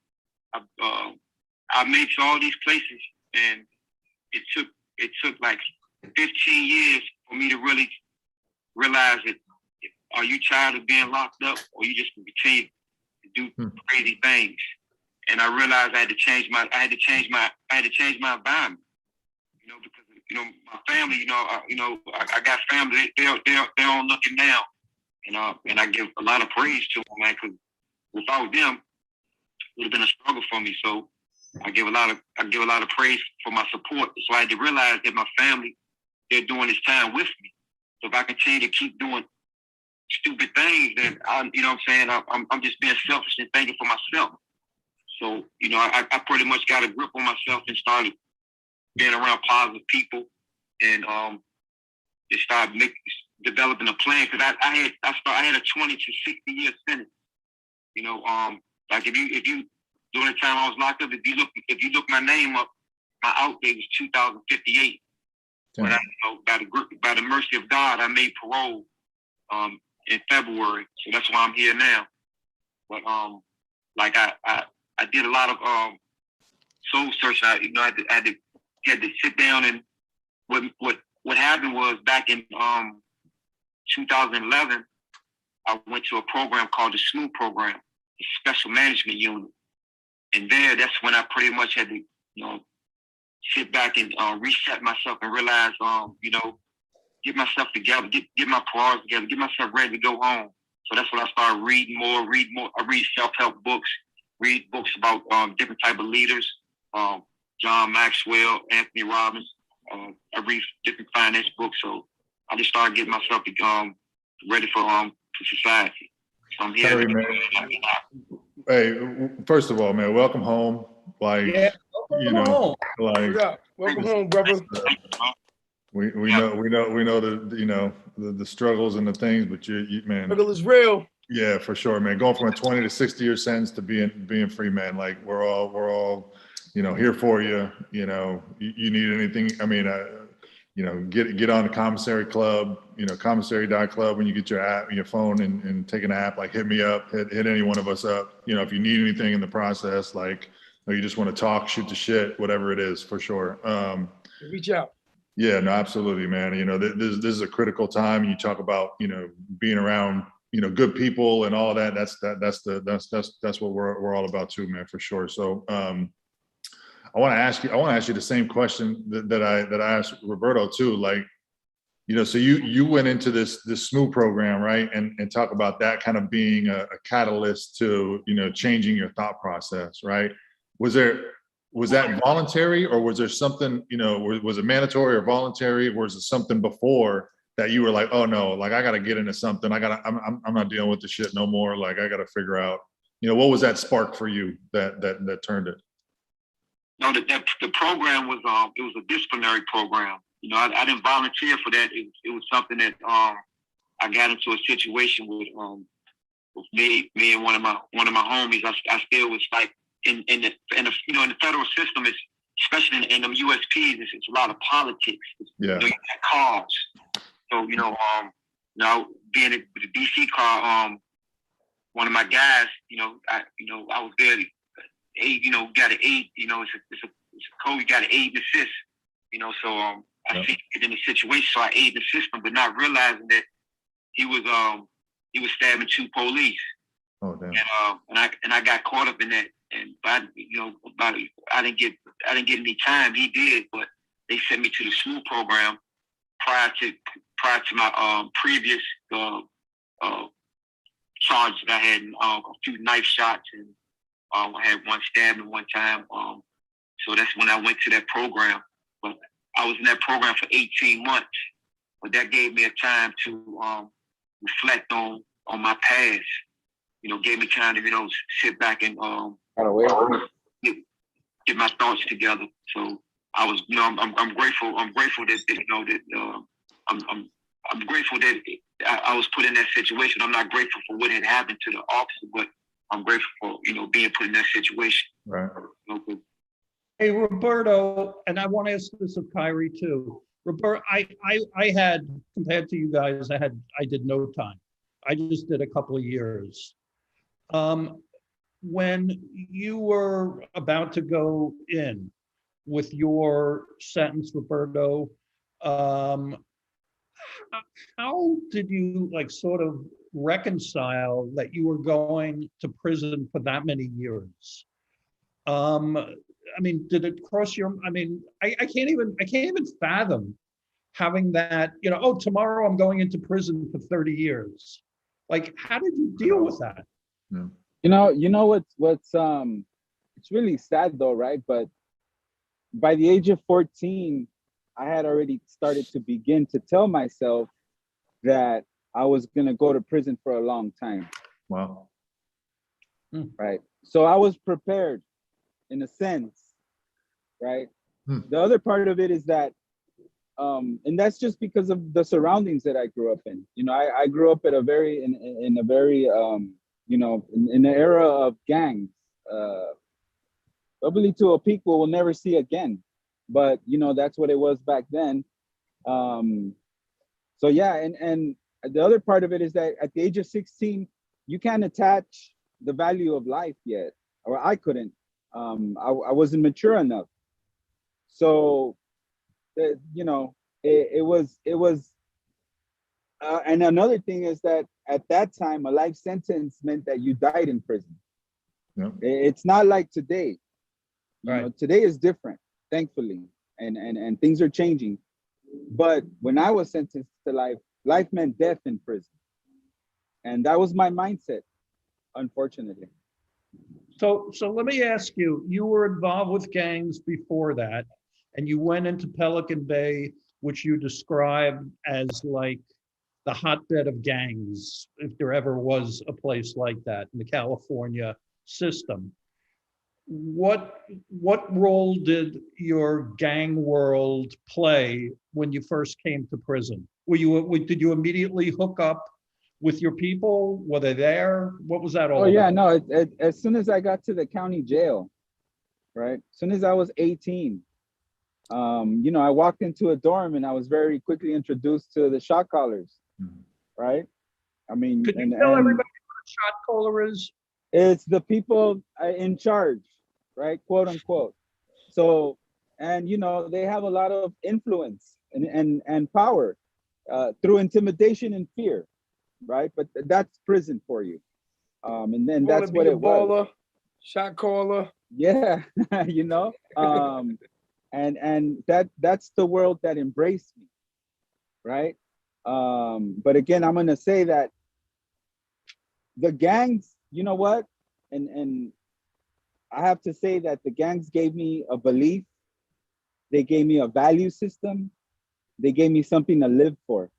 I made it to all these places, and it took like 15 years for me to really realize that, are you tired of being locked up, or you just continue to do crazy things? And I realized I had to change my environment. Because my family, I got family. They're on looking now, and I give a lot of praise to them, man. Because without them, it would have been a struggle for me. So I give a lot of praise for my support. So I had to realize that my family, they're doing this time with me. So if I continue to keep doing stupid things, then I'm just being selfish and thinking for myself. So I pretty much got a grip on myself and started being around positive people, and just started developing a plan, because I had a 20 to 60 year sentence. Like if you during the time I was locked up, if you look my name up, my out date was 2058. But by the mercy of God, I made parole in February, so that's why I'm here now. But I did a lot of soul searching. I had to sit down, and what happened was, back in 2011, I went to a program called the SMOOth program, the Special Management Unit. And that's when I pretty much had to, sit back and reset myself and realize, get myself together, get my priorities together, get myself ready to go home. So that's when I started reading more. I read self-help books, read books about different type of leaders, John Maxwell, Anthony Robbins. I read different finance books. So I just started getting myself ready for society. So I'm here. Kyrie, man. Hey, first of all, man, welcome home. Like, Home. like, Welcome home, brother. we know the struggles and the things, but you man, Struggle is real. yeah, for sure, man. Going from a 20 to 60 year sentence to being free, man. Like, we're all here for you. You need anything, I mean, get on the Commissary Club, commissary.club, when you get your app, your phone, and take an app, like, hit me up, hit any one of us up. If you need anything in the process, like, or you just want to talk, shoot the shit, whatever it is, for sure. Reach out. Yeah, no, absolutely, man. This is a critical time. You talk about, being around, good people and all that. That's what we're all about too, man, for sure. So I want to ask you the same question that I asked Roberto too. Like, so you went into this SMOO program, right? And talk about that kind of being a catalyst to, changing your thought process, right? Was that voluntary, or was there something, was it mandatory or voluntary? Or was it something before that you were like, oh no, like I got to get into something. I'm not dealing with the shit no more. Like I got to figure out, what was that spark for you that turned it? No, the program was it was a disciplinary program. I didn't volunteer for that. It was something that I got into a situation with me and one of my homies. I still was like in the federal system, it's especially in them USPs, it's a lot of politics. Yeah. You got cars. So being at the DC car, one of my guys, I was there. Got an aid. It's a code. You got an aid and assist. So I think in the situation, so I aid the system, but not realizing that he was stabbing 2 police. Oh damn. And I got caught up in that. And I didn't get any time. He did, but they sent me to the SMOO program prior to my previous charges that I had, a few knife shots, and I had one stabbing one time. So that's when I went to that program. But I was in that program for 18 months. But that gave me a time to reflect on my past. Gave me time to sit back and get my thoughts together. So I was, I'm grateful. I'm grateful that I'm grateful that I was put in that situation. I'm not grateful for what had happened to the officer, but I'm grateful for being put in that situation. Right. Okay. Hey, Roberto, and I want to ask this of Kyrie too. Roberto, I had, compared to you guys, I did no time. I just did a couple of years. When you were about to go in with your sentence, Roberto, how did you sort of reconcile that you were going to prison for that many years? Did it cross your? I can't even fathom having that. Tomorrow I'm going into prison for 30 years. How did you deal with that? Yeah. What's it's really sad though, right? But by the age of 14, I had already started to begin to tell myself that I was gonna go to prison for a long time. Wow. Right. So I was prepared in a sense, right? The other part of it is that, and that's just because of the surroundings that I grew up in. I grew up at a very, in a very, in the era of gangs, probably to a peak we'll never see again. But, that's what it was back then. So yeah, and the other part of it is that at the age of 16, you can't attach the value of life yet, or I couldn't. I wasn't mature enough. So, it was, and another thing is that at that time, a life sentence meant that you died in prison. Yep. It's not like today. Right. Today is different, thankfully, and things are changing. But when I was sentenced to life meant death in prison. And that was my mindset, unfortunately. So let me ask you, you were involved with gangs before that, and you went into Pelican Bay, which you described as the hotbed of gangs, if there ever was a place like that in the California system. What role did your gang world play when you first came to prison? Did you immediately hook up with your people? Were they there? What was that all about? Oh yeah, no, as soon as I got to the county jail, right? As soon as I was 18, I walked into a dorm and I was very quickly introduced to the shot callers, right? Could you tell everybody what a shot caller is? It's the people in charge, right? Quote unquote. So, and they have a lot of influence and power through intimidation and fear. right? But that's prison for you. And then Wanna that's be what a it was. baller, shot caller. Yeah, you know. And that's the world that embraced me, right? But again, I'm gonna say that the gangs, you know what? And I have to say that the gangs gave me a belief, they gave me a value system, they gave me something to live for,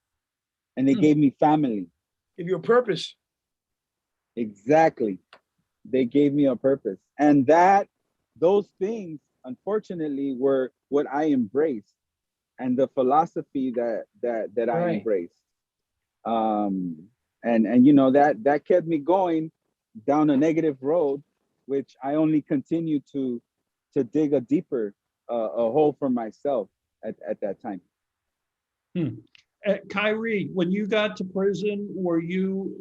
and they gave me family. Give you a purpose. Exactly. They gave me a purpose. And those things, unfortunately, were what I embraced and the philosophy that I Right. embraced. And you know, that kept me going down a negative road, which I only continue to dig a deeper a hole for myself at that time. Kyrie, when you got to prison, were you,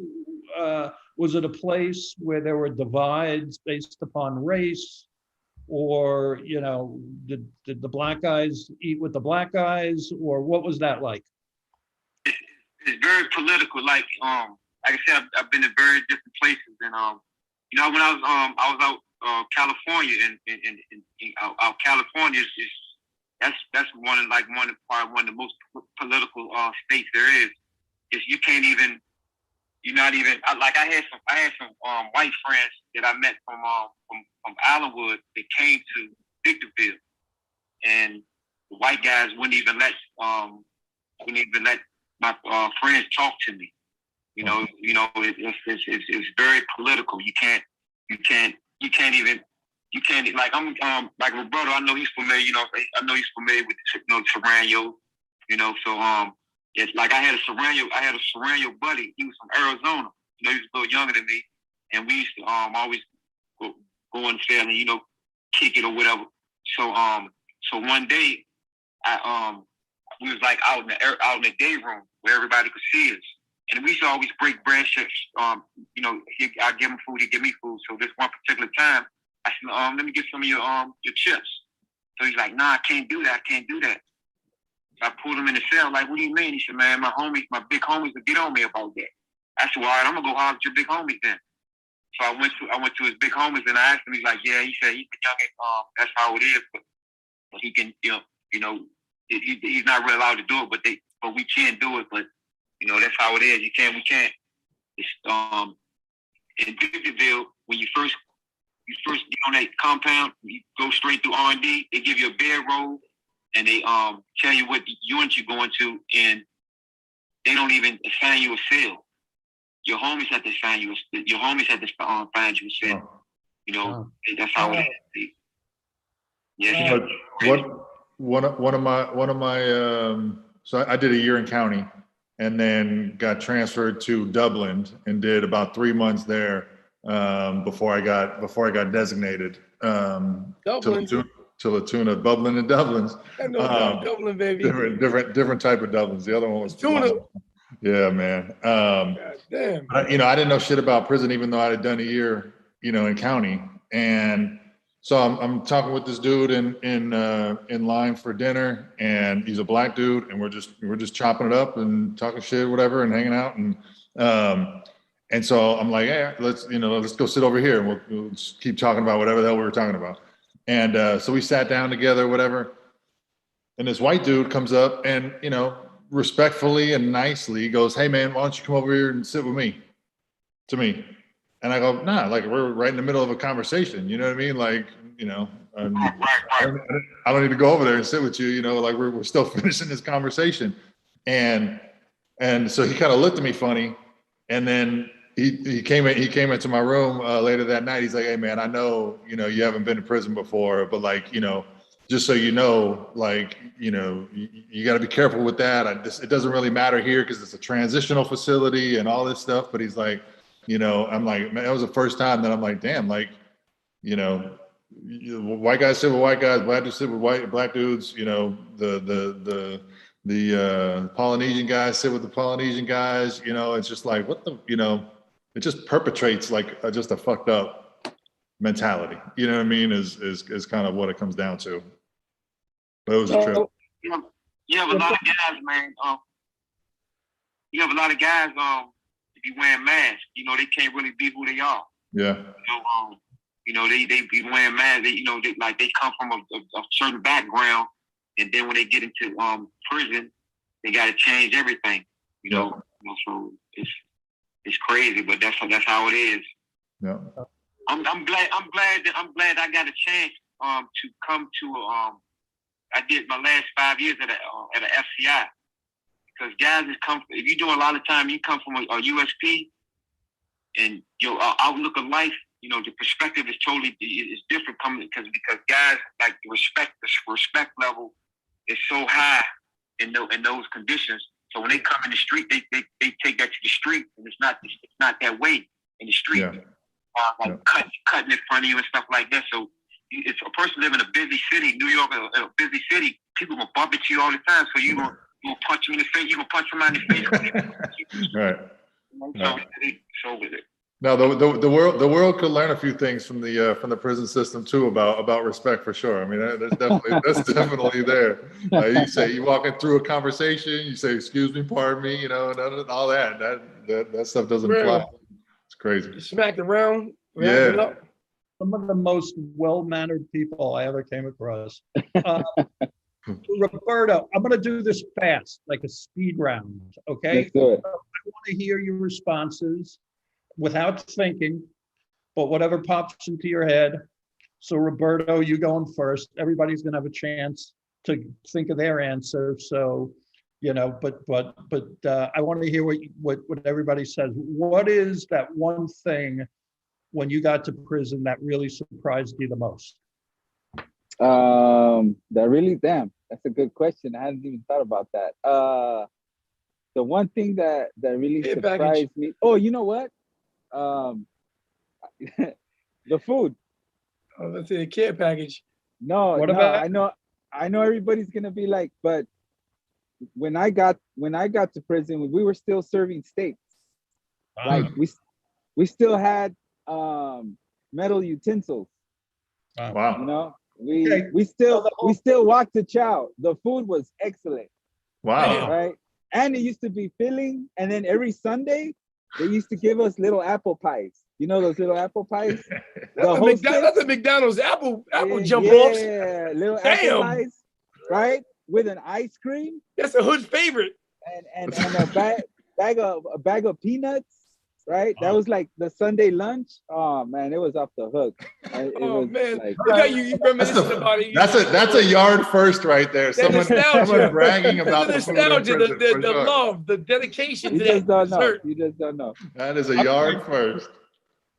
was it a place where there were divides based upon race? Or, you know, did the black guys eat with the black guys, or what was that like? It's very political. Like I said, I've been to very different places, and you know, when I was out California, and out California is that's one of the most political states there is. Is you can't even, you're not even like I had some white friends that I met from Allenwood that came to Victorville, and the white guys wouldn't even let my friends talk to me. You know, it's very political. You can't even like I'm like Roberto. I know he's familiar. You know, I know he's familiar with Serrano. You know, so it's like I had a Serrano buddy. He was from Arizona. You know, he was a little younger than me, and we used to always go in the family, you know, kick it or whatever. So so one day we was like out in the day room where everybody could see us. And we used to always break bread. You know, I give him food, he give me food. So this one particular time, I said, let me get some of your chips. So he's like, nah, I can't do that. So I pulled him in the cell, like, what do you mean? He said, man, my big homies will get on me about that. I said, well, all right, I'm gonna go holler at your big homies then. So I went to his big homies and I asked him, he's like, yeah, he said he's the youngest, that's how it is, but he can, you know, he's not really allowed to do it, but we can do it, but you know, that's how it is. We can't. It's in Victorville, when you first get on that compound, you go straight through R&D, they give you a bedroll and they tell you what unit you're going to, and they don't even assign you a cell. Your homies have to assign you find you a cell. You know, that's how it is. Yeah. One of my so I did a year in county and then got transferred to Dublin and did about 3 months there before I got designated to the tune of Dublin and Dublins. I know Dublin, baby. Different type of Dublins. The other one was tuna. Yeah, man. God damn. But, you know, I didn't know shit about prison, even though I had done a year, you know, in county. And so I'm talking with this dude in line for dinner, and he's a black dude, and we're just chopping it up and talking shit, whatever, and hanging out. And so I'm like, hey, let's go sit over here, and we'll just keep talking about whatever the hell we were talking about. And so we sat down together, whatever. And this white dude comes up and, you know, respectfully and nicely goes, hey man, why don't you come over here and sit with me? To me. And I go, nah, like we're right in the middle of a conversation. You know what I mean? Like, you know, I don't need to go over there and sit with you. You know, like we're still finishing this conversation. And so he kind of looked at me funny. And then he came into my room later that night. He's like, hey man, I know, you know, you haven't been to prison before, but like, you know, just so you know, like, you know, you got to be careful with that. It doesn't really matter here because it's a transitional facility and all this stuff. But he's like, you know, I'm like, man, that was the first time that I'm like, damn, like, you know, white guys sit with white guys, black dudes sit with black dudes. You know, the Polynesian guys sit with the Polynesian guys. You know, it's just like, what the, you know, it just perpetrates like just a fucked up mentality. You know what I mean? Is kind of what it comes down to. But it was a trip. You have a lot of guys, man. You have a lot of guys be wearing masks. You know, they can't really be who they are. Yeah. You know, they be wearing masks. They, you know, they come from a certain background, and then when they get into prison, they got to change everything. You know, so it's crazy, but that's how it is. Yeah. I'm glad I got a chance to come to I did my last 5 years at a FCI, because guys if you're doing a lot of time, you come from a USP, and your outlook of life, you know, the perspective is totally different coming because guys, like, the respect level is so high in those conditions. So when they come in the street, they take that to the street, and it's not that way in the street. Yeah. Cutting in front of you and stuff like that. So if a person live in a busy city, New York, a busy city, people gonna bump into you all the time. So you gonna punch them in the face. You gonna punch somebody in the face. Right. So with it. No, the world could learn a few things from the prison system too about respect, for sure. I mean, that's definitely there. You say, you walking through a conversation, you say, "Excuse me, pardon me," you know, and all that stuff doesn't apply. It's crazy. Smacked around. Yeah. Some of the most well-mannered people I ever came across. Roberto, I'm going to do this fast, like a speed round, okay? Let's do it. I want to hear your responses without thinking, but whatever pops into your head. So Roberto, you going first. Everybody's going to have a chance to think of their answer. So, you know, but I want to hear what everybody says. What is that one thing when you got to prison that really surprised you the most? That's a good question. I hadn't even thought about that. The one thing that really surprised me. Oh, you know what? The food. Oh, let's say the care package. I know everybody's gonna be like, but when I got to prison, we were still serving steaks. Like we still had metal utensils. Wow. You know, we still walked the chow. The food was excellent. Wow. Right. And it used to be filling. And then every Sunday they used to give us little apple pies. You know those little apple pies? That's a McDonald's apple jump offs. Yeah, little apple pies, right? With an ice cream. That's a hood's favorite. And a bag of peanuts, right? That was like the Sunday lunch. Oh man, it was off the hook. Man, like, you reminiscing about it. That's a yard first right there. Someone bragging about the nostalgia, the love, the dedication. You just don't know. You just don't know. That is a yard first.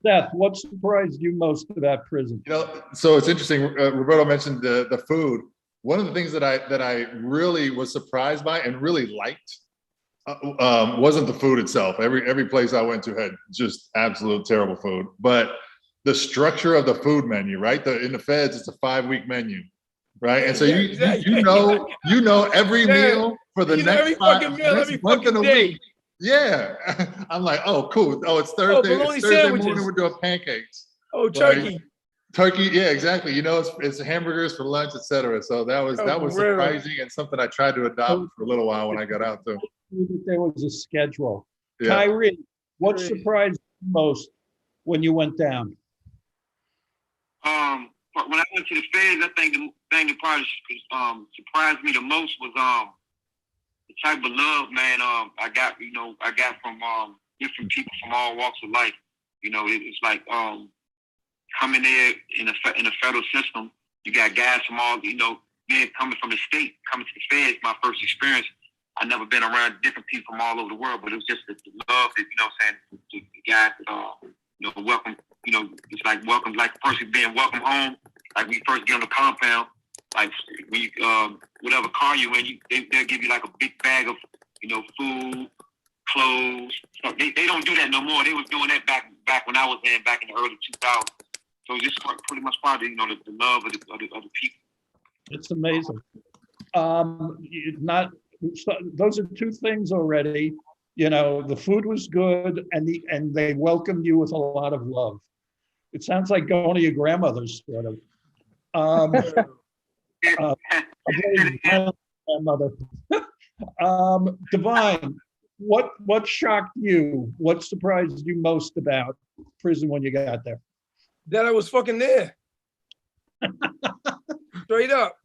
Seth, what surprised you most about prison? You know, so it's interesting. Roberto mentioned the food. One of the things that I really was surprised by and really liked wasn't the food itself. Every place I went to had just absolute terrible food, but the structure of the food menu, right? In the feds, it's a 5-week menu, right? And so you know every meal for the next month in a week. Yeah, I'm like, oh, cool. Oh, it's Thursday. It's Thursday morning. We're doing pancakes. Oh, turkey. Right? Turkey, yeah, exactly. You know, it's hamburgers for lunch, etc. So that was surprising and something I tried to adopt for a little while when I got out too. There was a schedule. Yeah. Kyrie, what surprised you most when you went down? When I went to the feds, I think the thing that probably surprised me the most was the type of love, man, I got from different people from all walks of life. You know, it's like coming there in a federal system, you got guys from all, you know, coming from the state, coming to the feds, my first experience. I've never been around different people from all over the world, but it was just the love that, you know what I'm saying, the guys that, you know, welcome, you know, it's like welcome, like a person being welcome home. Like when you first get on the compound, like when you, whatever car you in, they'll give you like a big bag of, you know, food, clothes. So they don't do that no more. They was doing that back when I was back in the early 2000s. So it's just pretty much part of, you know, the love of the people. It's amazing. Those are two things already. You know, the food was good, and they welcomed you with a lot of love. It sounds like going to your grandmother's, sort of. Grandmother. Divine, what shocked you? What surprised you most about prison when you got there? That I was fucking there. Straight up.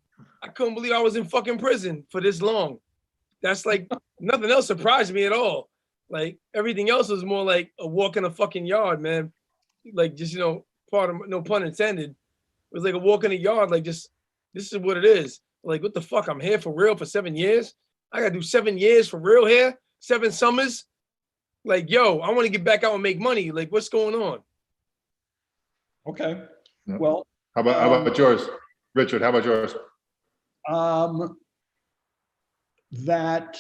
I couldn't believe I was in fucking prison for this long. That's like, nothing else surprised me at all. Like, everything else was more like a walk in a fucking yard, man. Like, just, part of, no pun intended. It was like a walk in the yard, like, just, this is what it is. Like, what the fuck? I'm here for real for 7 years? I gotta do 7 years for real here? 7 summers? Like, yo, I want to get back out and make money. Like, what's going on? Okay. Yeah. Well, How about yours, Richard? How about yours? That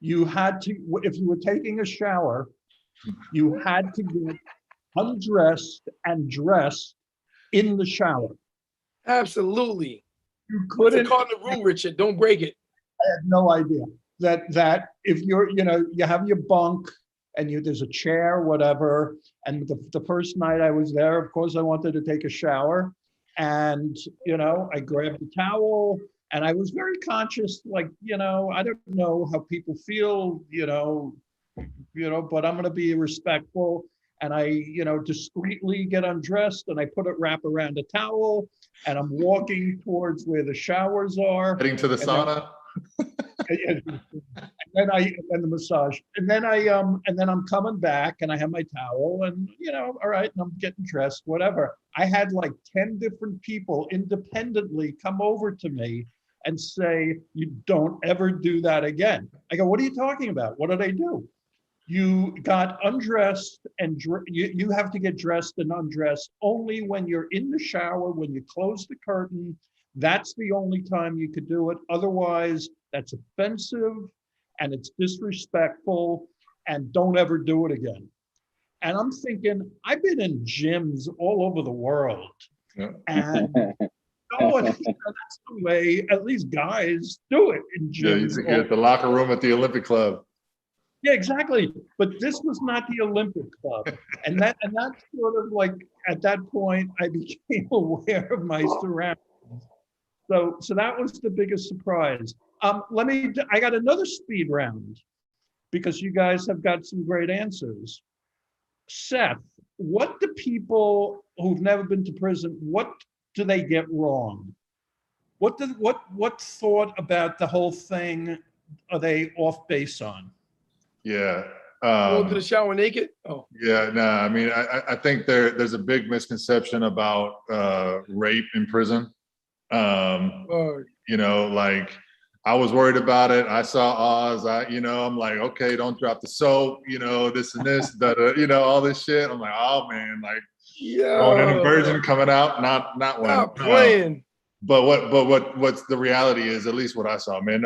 you had to, if you were taking a shower, you had to get undressed and dressed in the shower. Absolutely. You It's a couldn't. cardinal rule, Richard. Don't break it. I had no idea that if you're, you have your bunk and there's a chair, whatever. And the first night I was there, of course, I wanted to take a shower, and I grabbed the towel, and I was very conscious, like, I don't know how people feel, but I'm going to be respectful. And I, discreetly get undressed, and I wrap around a towel, and I'm walking towards where the showers are. Heading to the sauna. And then the massage, and then I'm coming back, and I have my towel, and all right, and I'm getting dressed, whatever. I had like 10 different people independently come over to me and say, "You don't ever do that again." I go, "What are you talking about? What did I do?" You got undressed, and you have to get dressed and undressed only when you're in the shower, when you close the curtain. That's the only time you could do it. Otherwise, that's offensive and it's disrespectful, and don't ever do it again. And I'm thinking, I've been in gyms all over the world. Yeah. And that's the way at least guys do it in gyms. Yeah, you get the locker room at the Olympic Club. Yeah, exactly. But this was not the Olympic Club. And that's sort of like, at that point, I became aware of my surroundings. So that was the biggest surprise. I got another speed round because you guys have got some great answers. Seth, what do people who've never been to prison, what do they get wrong? What thought about the whole thing are they off base on? Yeah. Go to the shower naked? Oh. Yeah, no, I mean, I think there's a big misconception about rape in prison. Like, I was worried about it. I saw Oz. I'm like, okay, don't drop the soap. This and this, all this shit. I'm like, oh man, like, going in a virgin coming out, not one. Not playing. But what's the reality is, at least what I saw, man.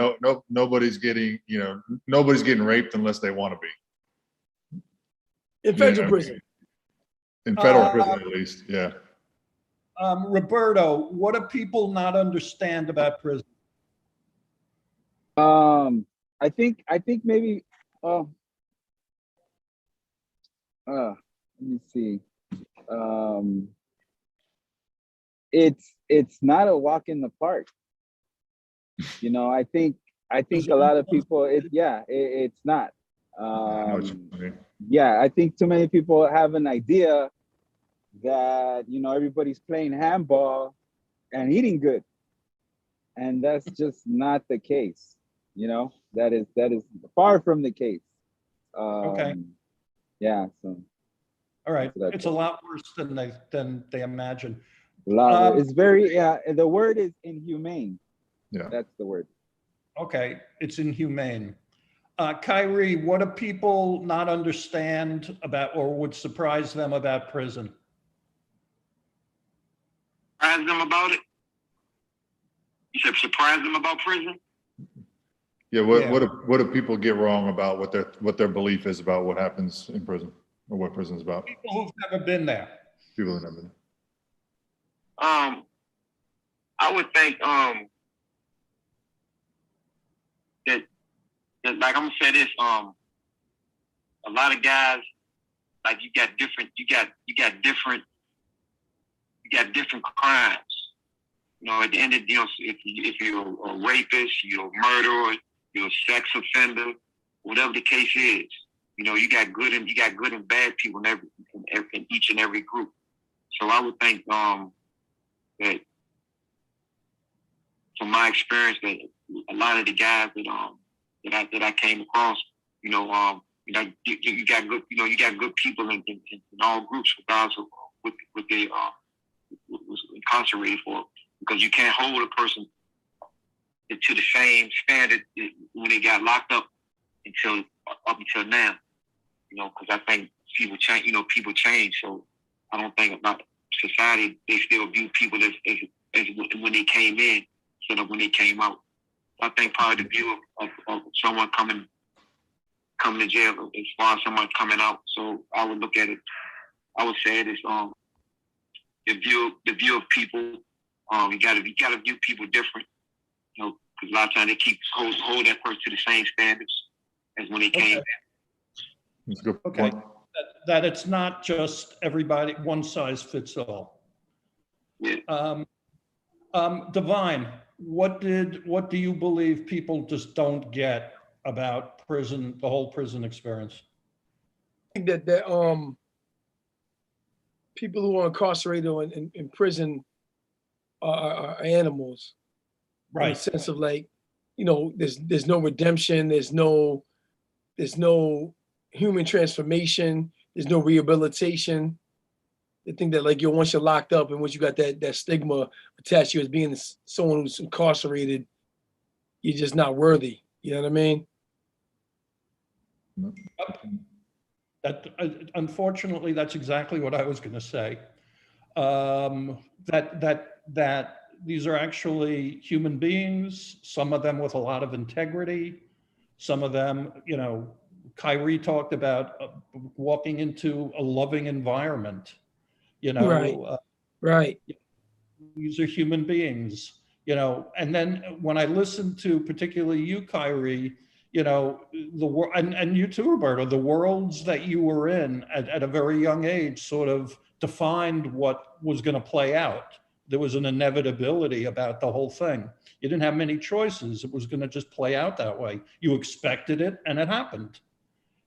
Nobody's getting raped unless they want to be. In federal prison. In federal prison, at least, yeah. Roberto, what do people not understand about prison? I think maybe let me see. It's not a walk in the park. I think a lot of people it's not. Yeah, I think too many people have an idea that everybody's playing handball and eating good, and that's just not the case. That is far from the case. Okay. Yeah. So. All right. It's a lot worse than they imagine. It's very, the word is inhumane. Yeah. That's the word. Okay. It's inhumane. Kyrie, what do people not understand about or would surprise them about prison? Surprise them about it? You said surprise them about prison? Yeah, what do people get wrong about what their belief is about what happens in prison or what prison's about? People who've never been there. People who've never been there. I would think that like I'm gonna say this, a lot of guys, like you got different crimes. At the end of the day, if you're a rapist, you're a murderer, you're a sex offender, whatever the case is, you know, you got good and bad people in each and every group. So I would think that from my experience, that a lot of the guys that I came across, you know, you got good people in all groups, regardless of what they was incarcerated for, because you can't hold a person to the same standard when they got locked up up until now, you know, because I think people change. You know, people change. So I don't think about society. They still view people as when they came in instead of when they came out. I think probably the view of someone coming to jail as far as someone coming out. So I would look at it. I would say it is the view of people. You gotta view people different. You know, because a lot of times they keep hold that person to the same standards as when they came in. That's a good Okay. point. That it's not just everybody, one size fits all. Yeah. Divine, what do you believe people just don't get about prison, the whole prison experience? I think that people who are incarcerated or in prison are animals. In the Right. sense of, like, you know, there's no redemption, there's no human transformation, there's no rehabilitation. They think that, like, once you're locked up and once you got that stigma attached to you as being someone who's incarcerated, you're just not worthy. You know what I mean? That unfortunately, that's exactly what I was going to say. That these are actually human beings. Some of them with a lot of integrity. Some of them, you know, Kyrie talked about walking into a loving environment. You know, Right. Right. these are human beings. You know, and then when I listen to particularly you, Kyrie, you know, and you too, Roberto, the worlds that you were in at a very young age sort of defined what was going to play out. There was an inevitability about the whole thing. You didn't have many choices. It was going to just play out that way. You expected it and it happened,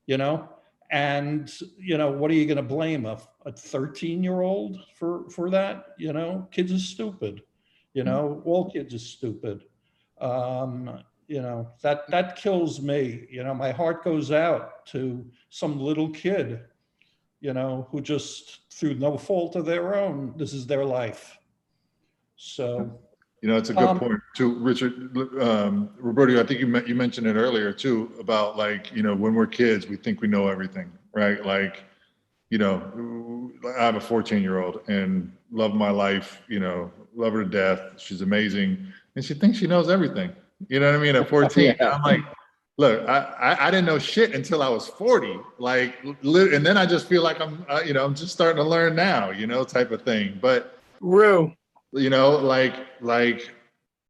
you know? And, you know, what are you going to blame a 13-year-old for that? You know, kids are stupid, you know, all kids are stupid. You know, that kills me. You know, my heart goes out to some little kid, you know, who just through no fault of their own, this is their life. So, You know, it's a good point too, Richard. Roberto, I think you mentioned it earlier too about, like, you know, when we're kids, we think we know everything, right? Like, you know, I have a 14-year-old and love my life, you know, love her to death. She's amazing. And she thinks she knows everything. You know what I mean? At 14, Yeah. I'm like, look, I didn't know shit until I was 40. Like, and then I just feel like you know, I'm just starting to learn now, you know, type of thing. But, Real. you know, like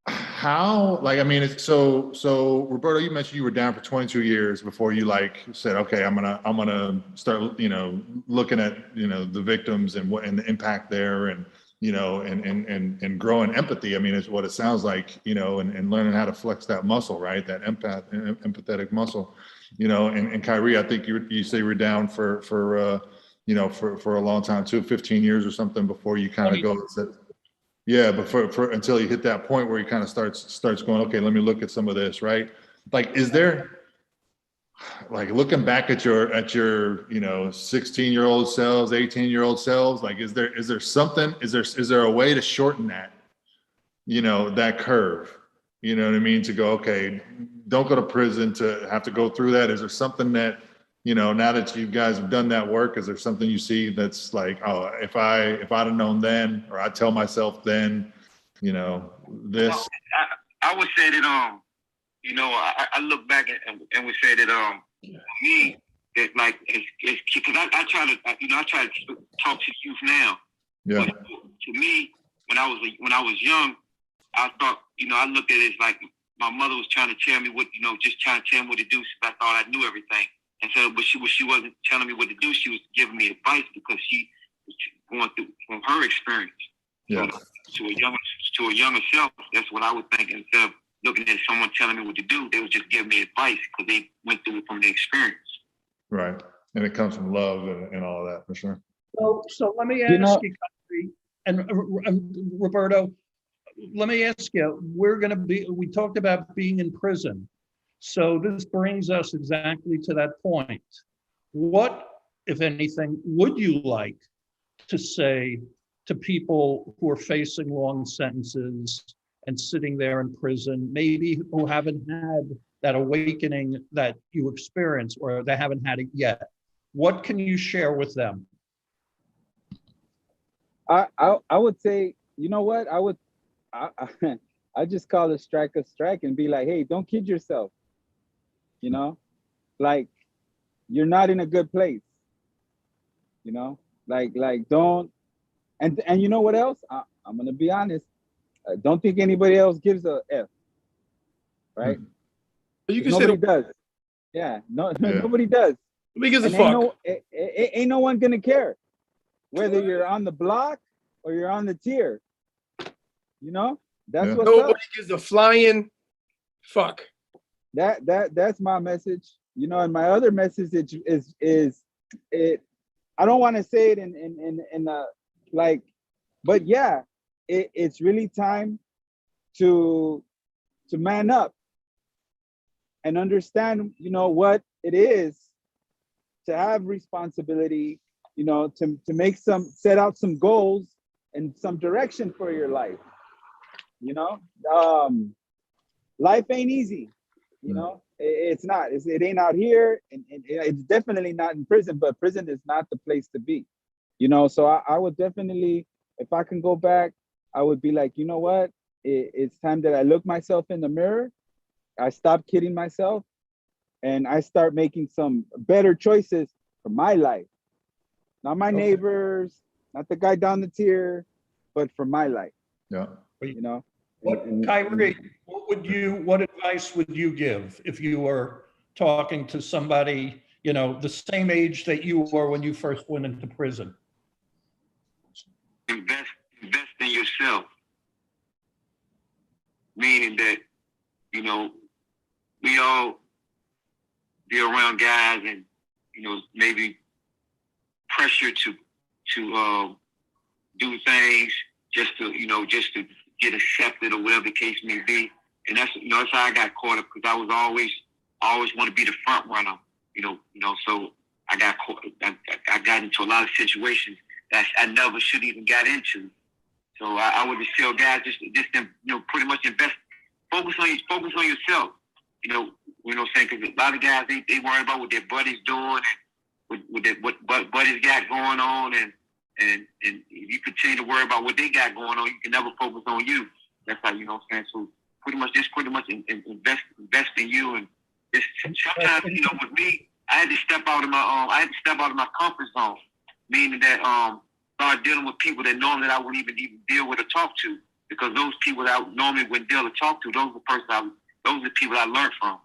how, like, I mean, it's so Roberto, you mentioned you were down for 22 years before you, like, said, okay, I'm gonna start, you know, looking at, you know, the victims and the impact there, and, you know, and growing empathy. I mean, it's what it sounds like, you know, and learning how to flex that muscle, right? That empathetic muscle, you know. And Kyrie, I think you say you were down for you know, for a long time too, 15 years or something, before you kind of go. Yeah, but for until you hit that point where you kind of starts going, okay, let me look at some of this, right? Like, is there, like, looking back at your you know, 16-year-old selves, 18-year-old selves, like, is there something, is there a way to shorten that, you know, that curve? You know what I mean? To go, okay, don't go to prison to have to go through that. Is there something that, you know, now that you guys have done that work, is there something you see that's like, oh, if I'd have known then, or I tell myself then, you know, this? Well, I would say that you know, I look back and would say that me, that, like, it's because I try to talk to youth now. Yeah. But to me, when I was young, I thought, you know, I looked at it as like my mother was trying to tell me what, you know, just trying to tell me what to do, because I thought I knew everything. And so, but she wasn't telling me what to do. She was giving me advice because she was going through from her experience. Yeah. So to a younger self, that's what I would think. Instead of looking at someone telling me what to do. They would just give me advice because they went through it from their experience. Right. And it comes from love and all of that, for sure. So let me You know- ask you, Kyrie, and Roberto, let me ask you, we talked about being in prison. So this brings us exactly to that point. What, if anything, would you like to say to people who are facing long sentences and sitting there in prison, maybe who haven't had that awakening that you experienced, or they haven't had it yet? What can you share with them? I would say, you know what? I just call a strike and be like, hey, don't kid yourself. You know, like, you're not in a good place. You know, like don't, and you know what else? I'm gonna be honest. I don't think anybody else gives a F, right? You can Nobody say does. Yeah, nobody does. nobody gives a And fuck. ain't no one gonna care whether you're on the block or you're on the tier. You know, that's what's Nobody up. gives a flying fuck. That's my message. You know, and my other message is it. I don't want to say it in like, but yeah, it's really time to man up and understand, you know, what it is to have responsibility, you know, to set out some goals and some direction for your life. You know, life ain't easy. You know, it's not. It ain't out here, and it's definitely not in prison. But prison is not the place to be. You know, so I would definitely, if I can go back, I would be like, you know what? It's time that I look myself in the mirror. I stop kidding myself, and I start making some better choices for my life. Not my neighbors, not the guy down the tier, but for my life. Yeah. You know. Kyrie, what advice would you give if you were talking to somebody, you know, the same age that you were when you first went into prison? Invest in yourself. Meaning that, you know, we all be around guys and, you know, maybe pressure to do things just to get accepted or whatever the case may be. And that's how I got caught up, because I was always want to be the front runner, you know, so I got caught. I got into a lot of situations that I never should even got into. So I would just tell guys just pretty much focus on yourself. You know what I'm saying? Because a lot of guys they worry about what their buddies doing and what buddies got going on, and if you continue to worry about what they got going on, you can never focus on you. That's how, you know what I'm saying? So pretty much invest in you. And just sometimes, you know, with me, I had to step out of my comfort zone, meaning that start dealing with people that normally I wouldn't even deal with or talk to, because those people that I normally wouldn't deal or talk to, those are the people I learned from.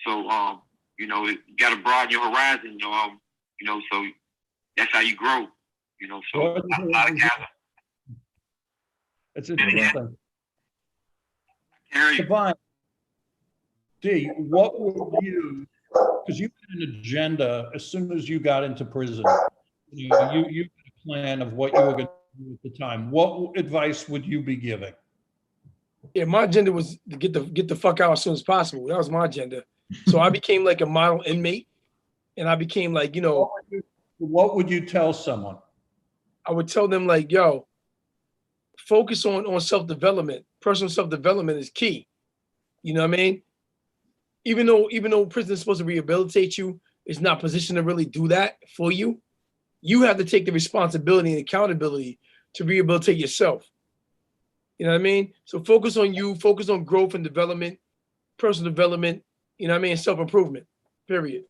So you know, you got to broaden your horizon. You know, so that's how you grow. You know, so a lot of guys. It's interesting. Harry, Divine, D, what would you, because you had an agenda as soon as you got into prison. You had a plan of what you were going to do at the time. What advice would you be giving? Yeah, my agenda was to get the fuck out as soon as possible. That was my agenda. So I became like a model inmate, and I became like, you know. What would you tell someone? I would tell them, like, yo, focus on self-development. Personal self-development is key. You know what I mean? Even though prison is supposed to rehabilitate you, it's not positioned to really do that for you. You have to take the responsibility and accountability to rehabilitate yourself. You know what I mean? So focus on you, focus on growth and development, personal development, you know what I mean? Self-improvement, period.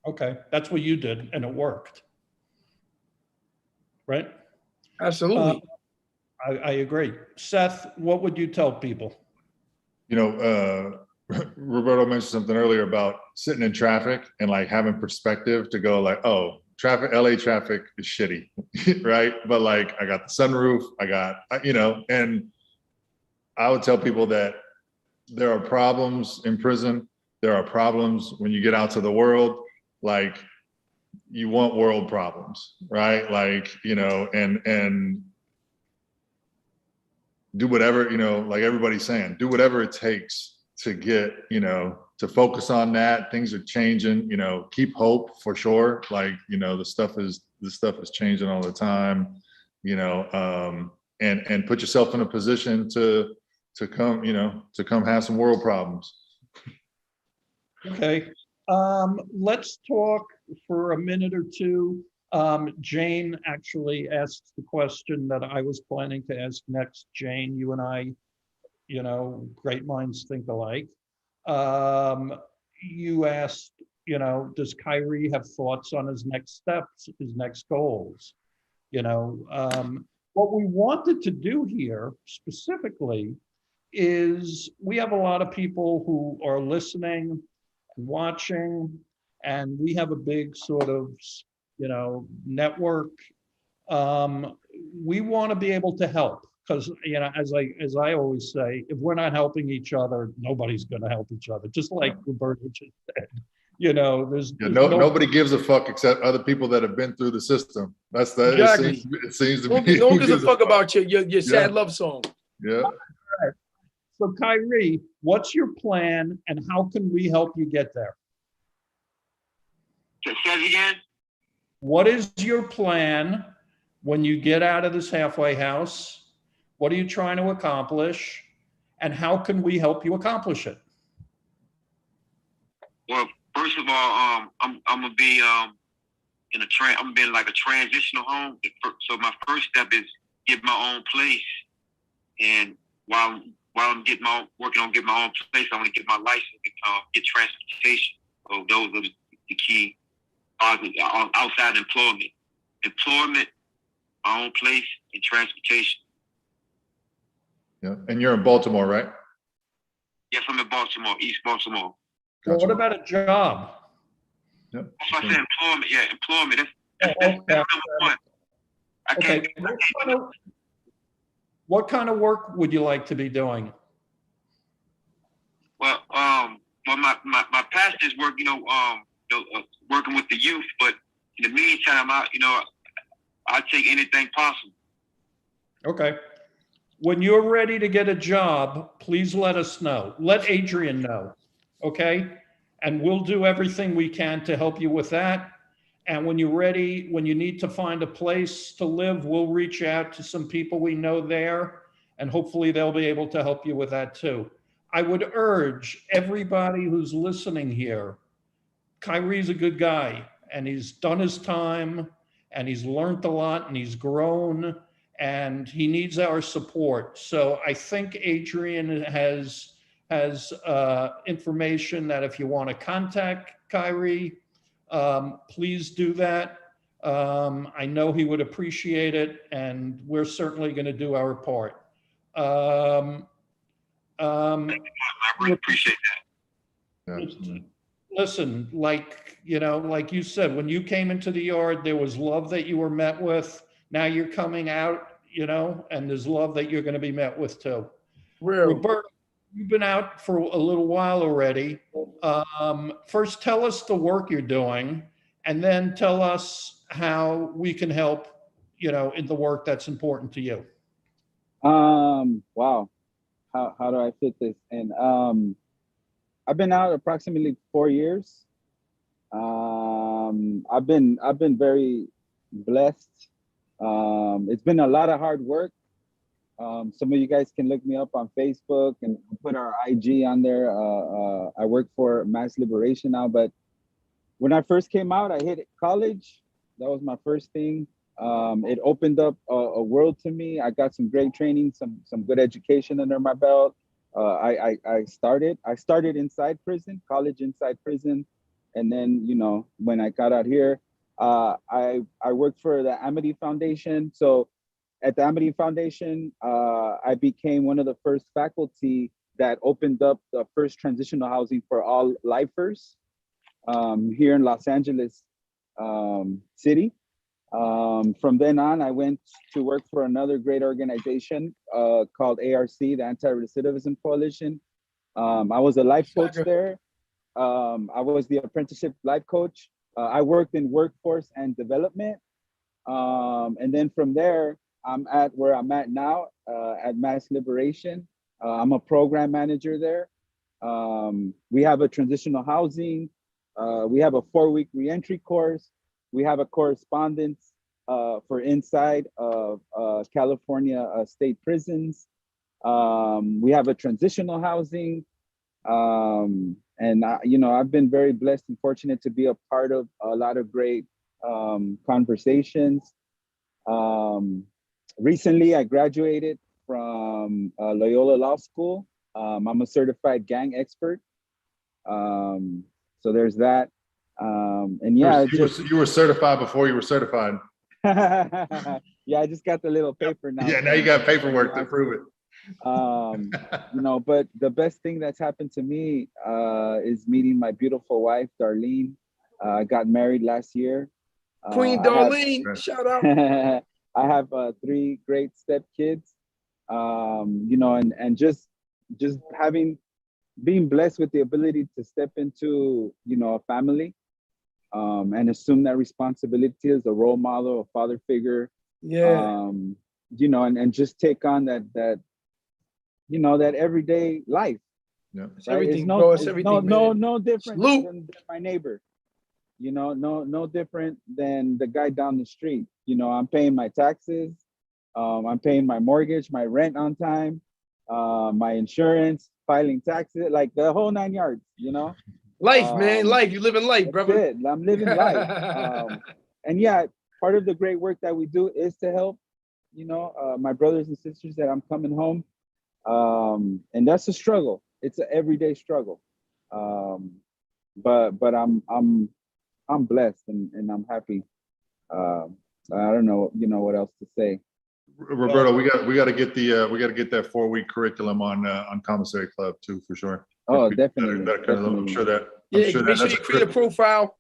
Okay, that's what you did, and it worked. Right? Absolutely. I agree. Seth, what would you tell people? You know, Roberto mentioned something earlier about sitting in traffic and like having perspective to go like, oh, LA traffic is shitty, right? But like, I got the sunroof, you know, and I would tell people that there are problems in prison. There are problems when you get out to the world. Like, you want world problems, right? Like, you know, and do whatever, you know, like everybody's saying, do whatever it takes to get, you know, to focus on that. Things are changing, you know, keep hope for sure. Like, you know, this stuff is changing all the time, you know, and put yourself in a position to come, you know, to come have some world problems. Okay. Let's talk for a minute or two. Jane actually asked the question that I was planning to ask next. Jane, you and I, you know, great minds think alike. You asked, you know, does Kyrie have thoughts on his next steps, his next goals? You know, what we wanted to do here specifically is we have a lot of people who are listening, watching, and we have a big sort of, you know, network. We want to be able to help because, you know, as I always say, if we're not helping each other, nobody's going to help each other. Just like Roberto just said, you know, there's nobody gives a fuck except other people that have been through the system. That's that. Exactly. It seems to be. No one gives a fuck about your sad love song. Yeah. So Kyrie, what's your plan and how can we help you get there? Say it again. What is your plan when you get out of this halfway house? What are you trying to accomplish? And how can we help you accomplish it? Well, first of all, I'm gonna be I'm gonna be in like a transitional home. So my first step is get my own place, and while I'm working on getting my own place, I want to get my license, get transportation. So those are the key outside employment, my own place, and transportation. Yeah, and you're in Baltimore, right? Yes, I'm in Baltimore, East Baltimore. Well, what about a job? Yep. So I said employment. Yeah, employment. That's Okay. number one. I Okay. can't. What kind of work would you like to be doing? Well, my pastor's work, working with the youth. But in the meantime, I take anything possible. Okay. When you're ready to get a job, please let us know. Let Adrian know. Okay. And we'll do everything we can to help you with that. And when you're ready, when you need to find a place to live, we'll reach out to some people we know there, and hopefully they'll be able to help you with that too. I would urge everybody who's listening here, Kyrie's a good guy, and he's done his time, and he's learned a lot, and he's grown, and he needs our support. So I think Adrian has information that if you want to contact Kyrie, please do that. I know he would appreciate it, and we're certainly going to do our part. I really appreciate that. Yeah. Listen, like you said, when you came into the yard, there was love that you were met with. Now you're coming out, and there's love that you're going to be met with too. Roberto, you've been out for a little while already. First, tell us the work you're doing, and then tell us how we can help, in the work that's important to you. Wow. How do I fit this in? I've been out approximately 4 years. I've been very blessed. It's been a lot of hard work. Some of you guys can look me up on Facebook and put our IG on there. I work for Mass Liberation now, but when I first came out, I hit college. That was my first thing. It opened up a world to me. I got some great training, some good education under my belt. I started inside prison, college inside prison. And then, when I got out here, I worked for the Amity Foundation. So at the Amity Foundation, I became one of the first faculty that opened up the first transitional housing for all lifers here in Los Angeles City. From then on, I went to work for another great organization called ARC, the Anti-Recidivism Coalition. I was a life coach Shocker. there. I was the apprenticeship life coach. I worked in workforce and development. And then from there, I'm at where I'm at now, at Mass Liberation. I'm a program manager there. We have a transitional housing. We have a 4-week reentry course. We have a correspondence for inside of California state prisons. We have a transitional housing. And I've been very blessed and fortunate to be a part of a lot of great conversations. Recently, I graduated from Loyola Law School. I'm a certified gang expert. So there's that. And yeah, you were certified before you were certified. Yeah, I just got the little paper now. Yeah, now you got paperwork to prove it. But the best thing that's happened to me is meeting my beautiful wife, Darlene. I got married last year. Queen Darlene, shout out. I have 3 great step kids. And just being blessed with the ability to step into, a family, and assume that responsibility as a role model, a father figure. Yeah. And just take on that everyday life. Yeah. It's everything, bro. It's everything. No different than my neighbor. No different than the guy down the street. I'm paying my taxes. I'm paying my mortgage, my rent on time, my insurance, filing taxes, like the whole 9 yards, Life, man, life. You living life, brother. I'm living life. And yeah, part of the great work that we do is to help, my brothers and sisters that I'm coming home. And that's a struggle. It's an everyday struggle. But I'm blessed and I'm happy. I don't know, what else to say. Roberto, we got to get that 4-week curriculum on Commissary Club too, for sure. Oh, definitely. I'm sure that. Make sure you create a profile.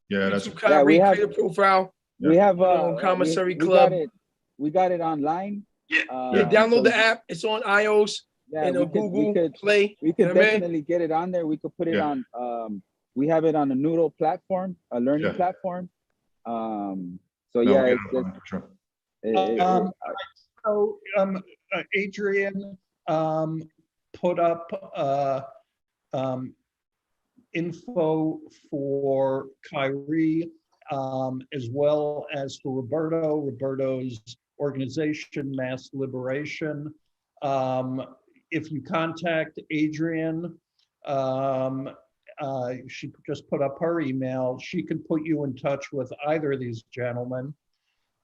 Yeah, that's Kyrie, create a profile. We have Commissary Club. We got it online. Yeah. Download the app. It's on iOS and Google Play. We could definitely get it on there. We could put it on. We have it on a Noodle platform, a learning platform. Adrian put up info for Kyrie, as well as for Roberto's organization, Mass Liberation. If you contact Adrian, she just put up her email. She can put you in touch with either of these gentlemen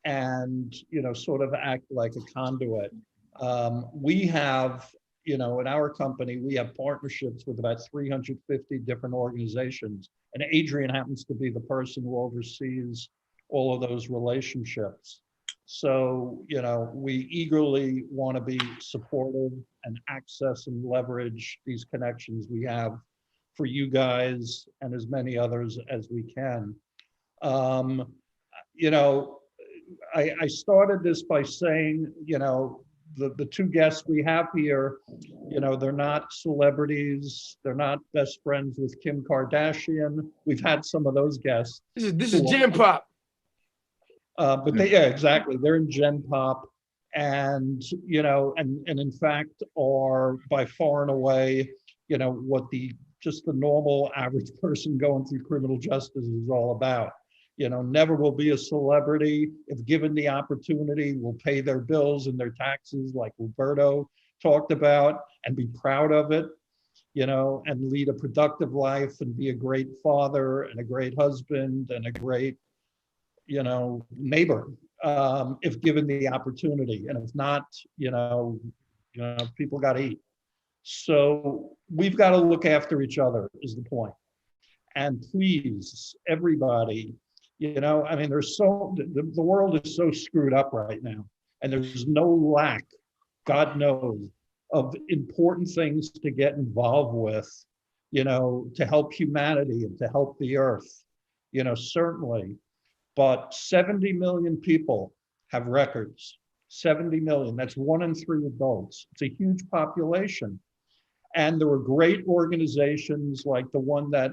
and, sort of act like a conduit. We have, in our company, we have partnerships with about 350 different organizations. And Adrian happens to be the person who oversees all of those relationships. So, we eagerly want to be supportive and access and leverage these connections we have for you guys and as many others as we can. I started this by saying, the 2 guests we have here, they're not celebrities. They're not best friends with Kim Kardashian. We've had some of those guests. This is Gen Pop. But exactly. They're in Gen Pop, and and in fact are by far and away, what just the normal average person going through criminal justice is all about. Never will be a celebrity. If given the opportunity, will pay their bills and their taxes like Roberto talked about and be proud of it, and lead a productive life and be a great father and a great husband and a great, neighbor, if given the opportunity. And if not, people got to eat. So we've got to look after each other is the point. And please, everybody, there's the world is so screwed up right now, and there's no lack, God knows, of important things to get involved with, to help humanity and to help the earth, certainly. But 70 million people have records, 70 million, that's 1 in 3 adults. It's a huge population. And there were great organizations like the one that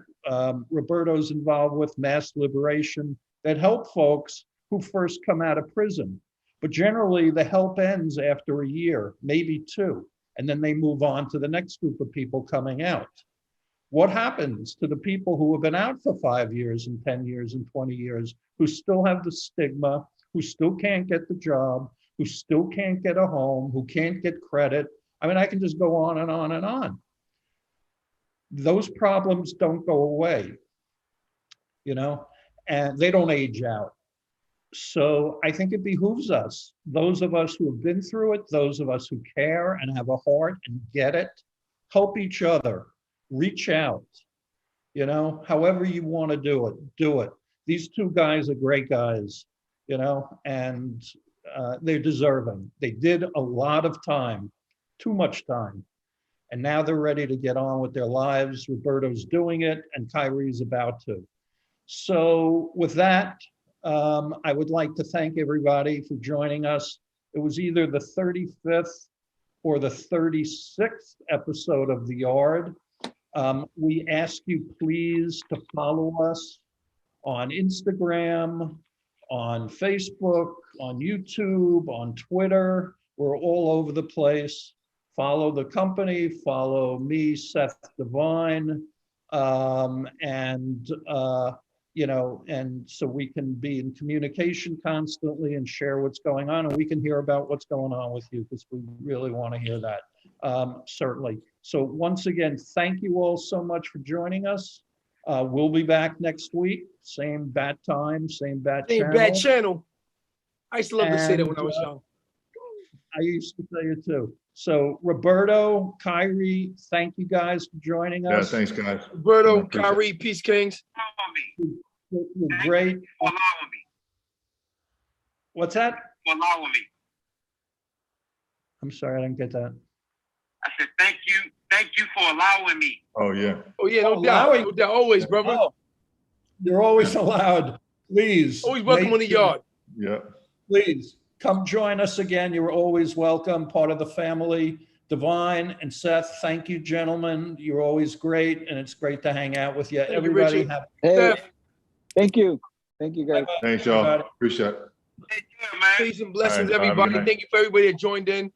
Roberto's involved with, Mass Liberation, that help folks who first come out of prison. But generally the help ends after a year, maybe two, and then they move on to the next group of people coming out. What happens to the people who have been out for 5 years and 10 years and 20 years, who still have the stigma, who still can't get the job, who still can't get a home, who can't get credit? I mean, I can just go on and on and on. Those problems don't go away, you know, and they don't age out. So I think it behooves us, those of us who have been through it, those of us who care and have a heart and get it, help each other, reach out, you know, however you want to do it, do it. These two guys are great guys, you know, and they're deserving. They did a lot of time, too much time. And now they're ready to get on with their lives. Roberto's doing it and Kyrie's about to. So with that, I would like to thank everybody for joining us. It was either the 35th or the 36th episode of The Yard. We ask you please to follow us on Instagram, on Facebook, on YouTube, on Twitter. We're all over the place. Follow the company, follow me, Seth Divine, you know, and so we can be in communication constantly and share what's going on, and we can hear about what's going on with you, because we really want to hear that, certainly. So once again, thank you all so much for joining us. We'll be back next week, same bat time, same bat channel. Same bad channel. I used to love to say that when I was young. I used to say it too. So Roberto, Kyrie, thank you guys for joining us. Yeah, thanks, guys. Roberto, Kyrie, Peace Kings. You're great. For allowing me. What's that? For allowing me. I'm sorry, I didn't get that. I said, thank you for allowing me. Oh, yeah. Oh yeah, no doubt. No doubt. Always, brother. Oh, you're always allowed. Please. Always welcome on the yard. Yeah. Please come join us again. You're always welcome, part of the family. Divine and Seth, thank you, gentlemen. You're always great, and it's great to hang out with you. Thank you, Everybody Richie. have Hey, thank you. Thank you, guys. Thanks, y'all. Appreciate it. Take care, man. Peace and blessings, All right, have a good everybody. night. Thank you for everybody that joined in.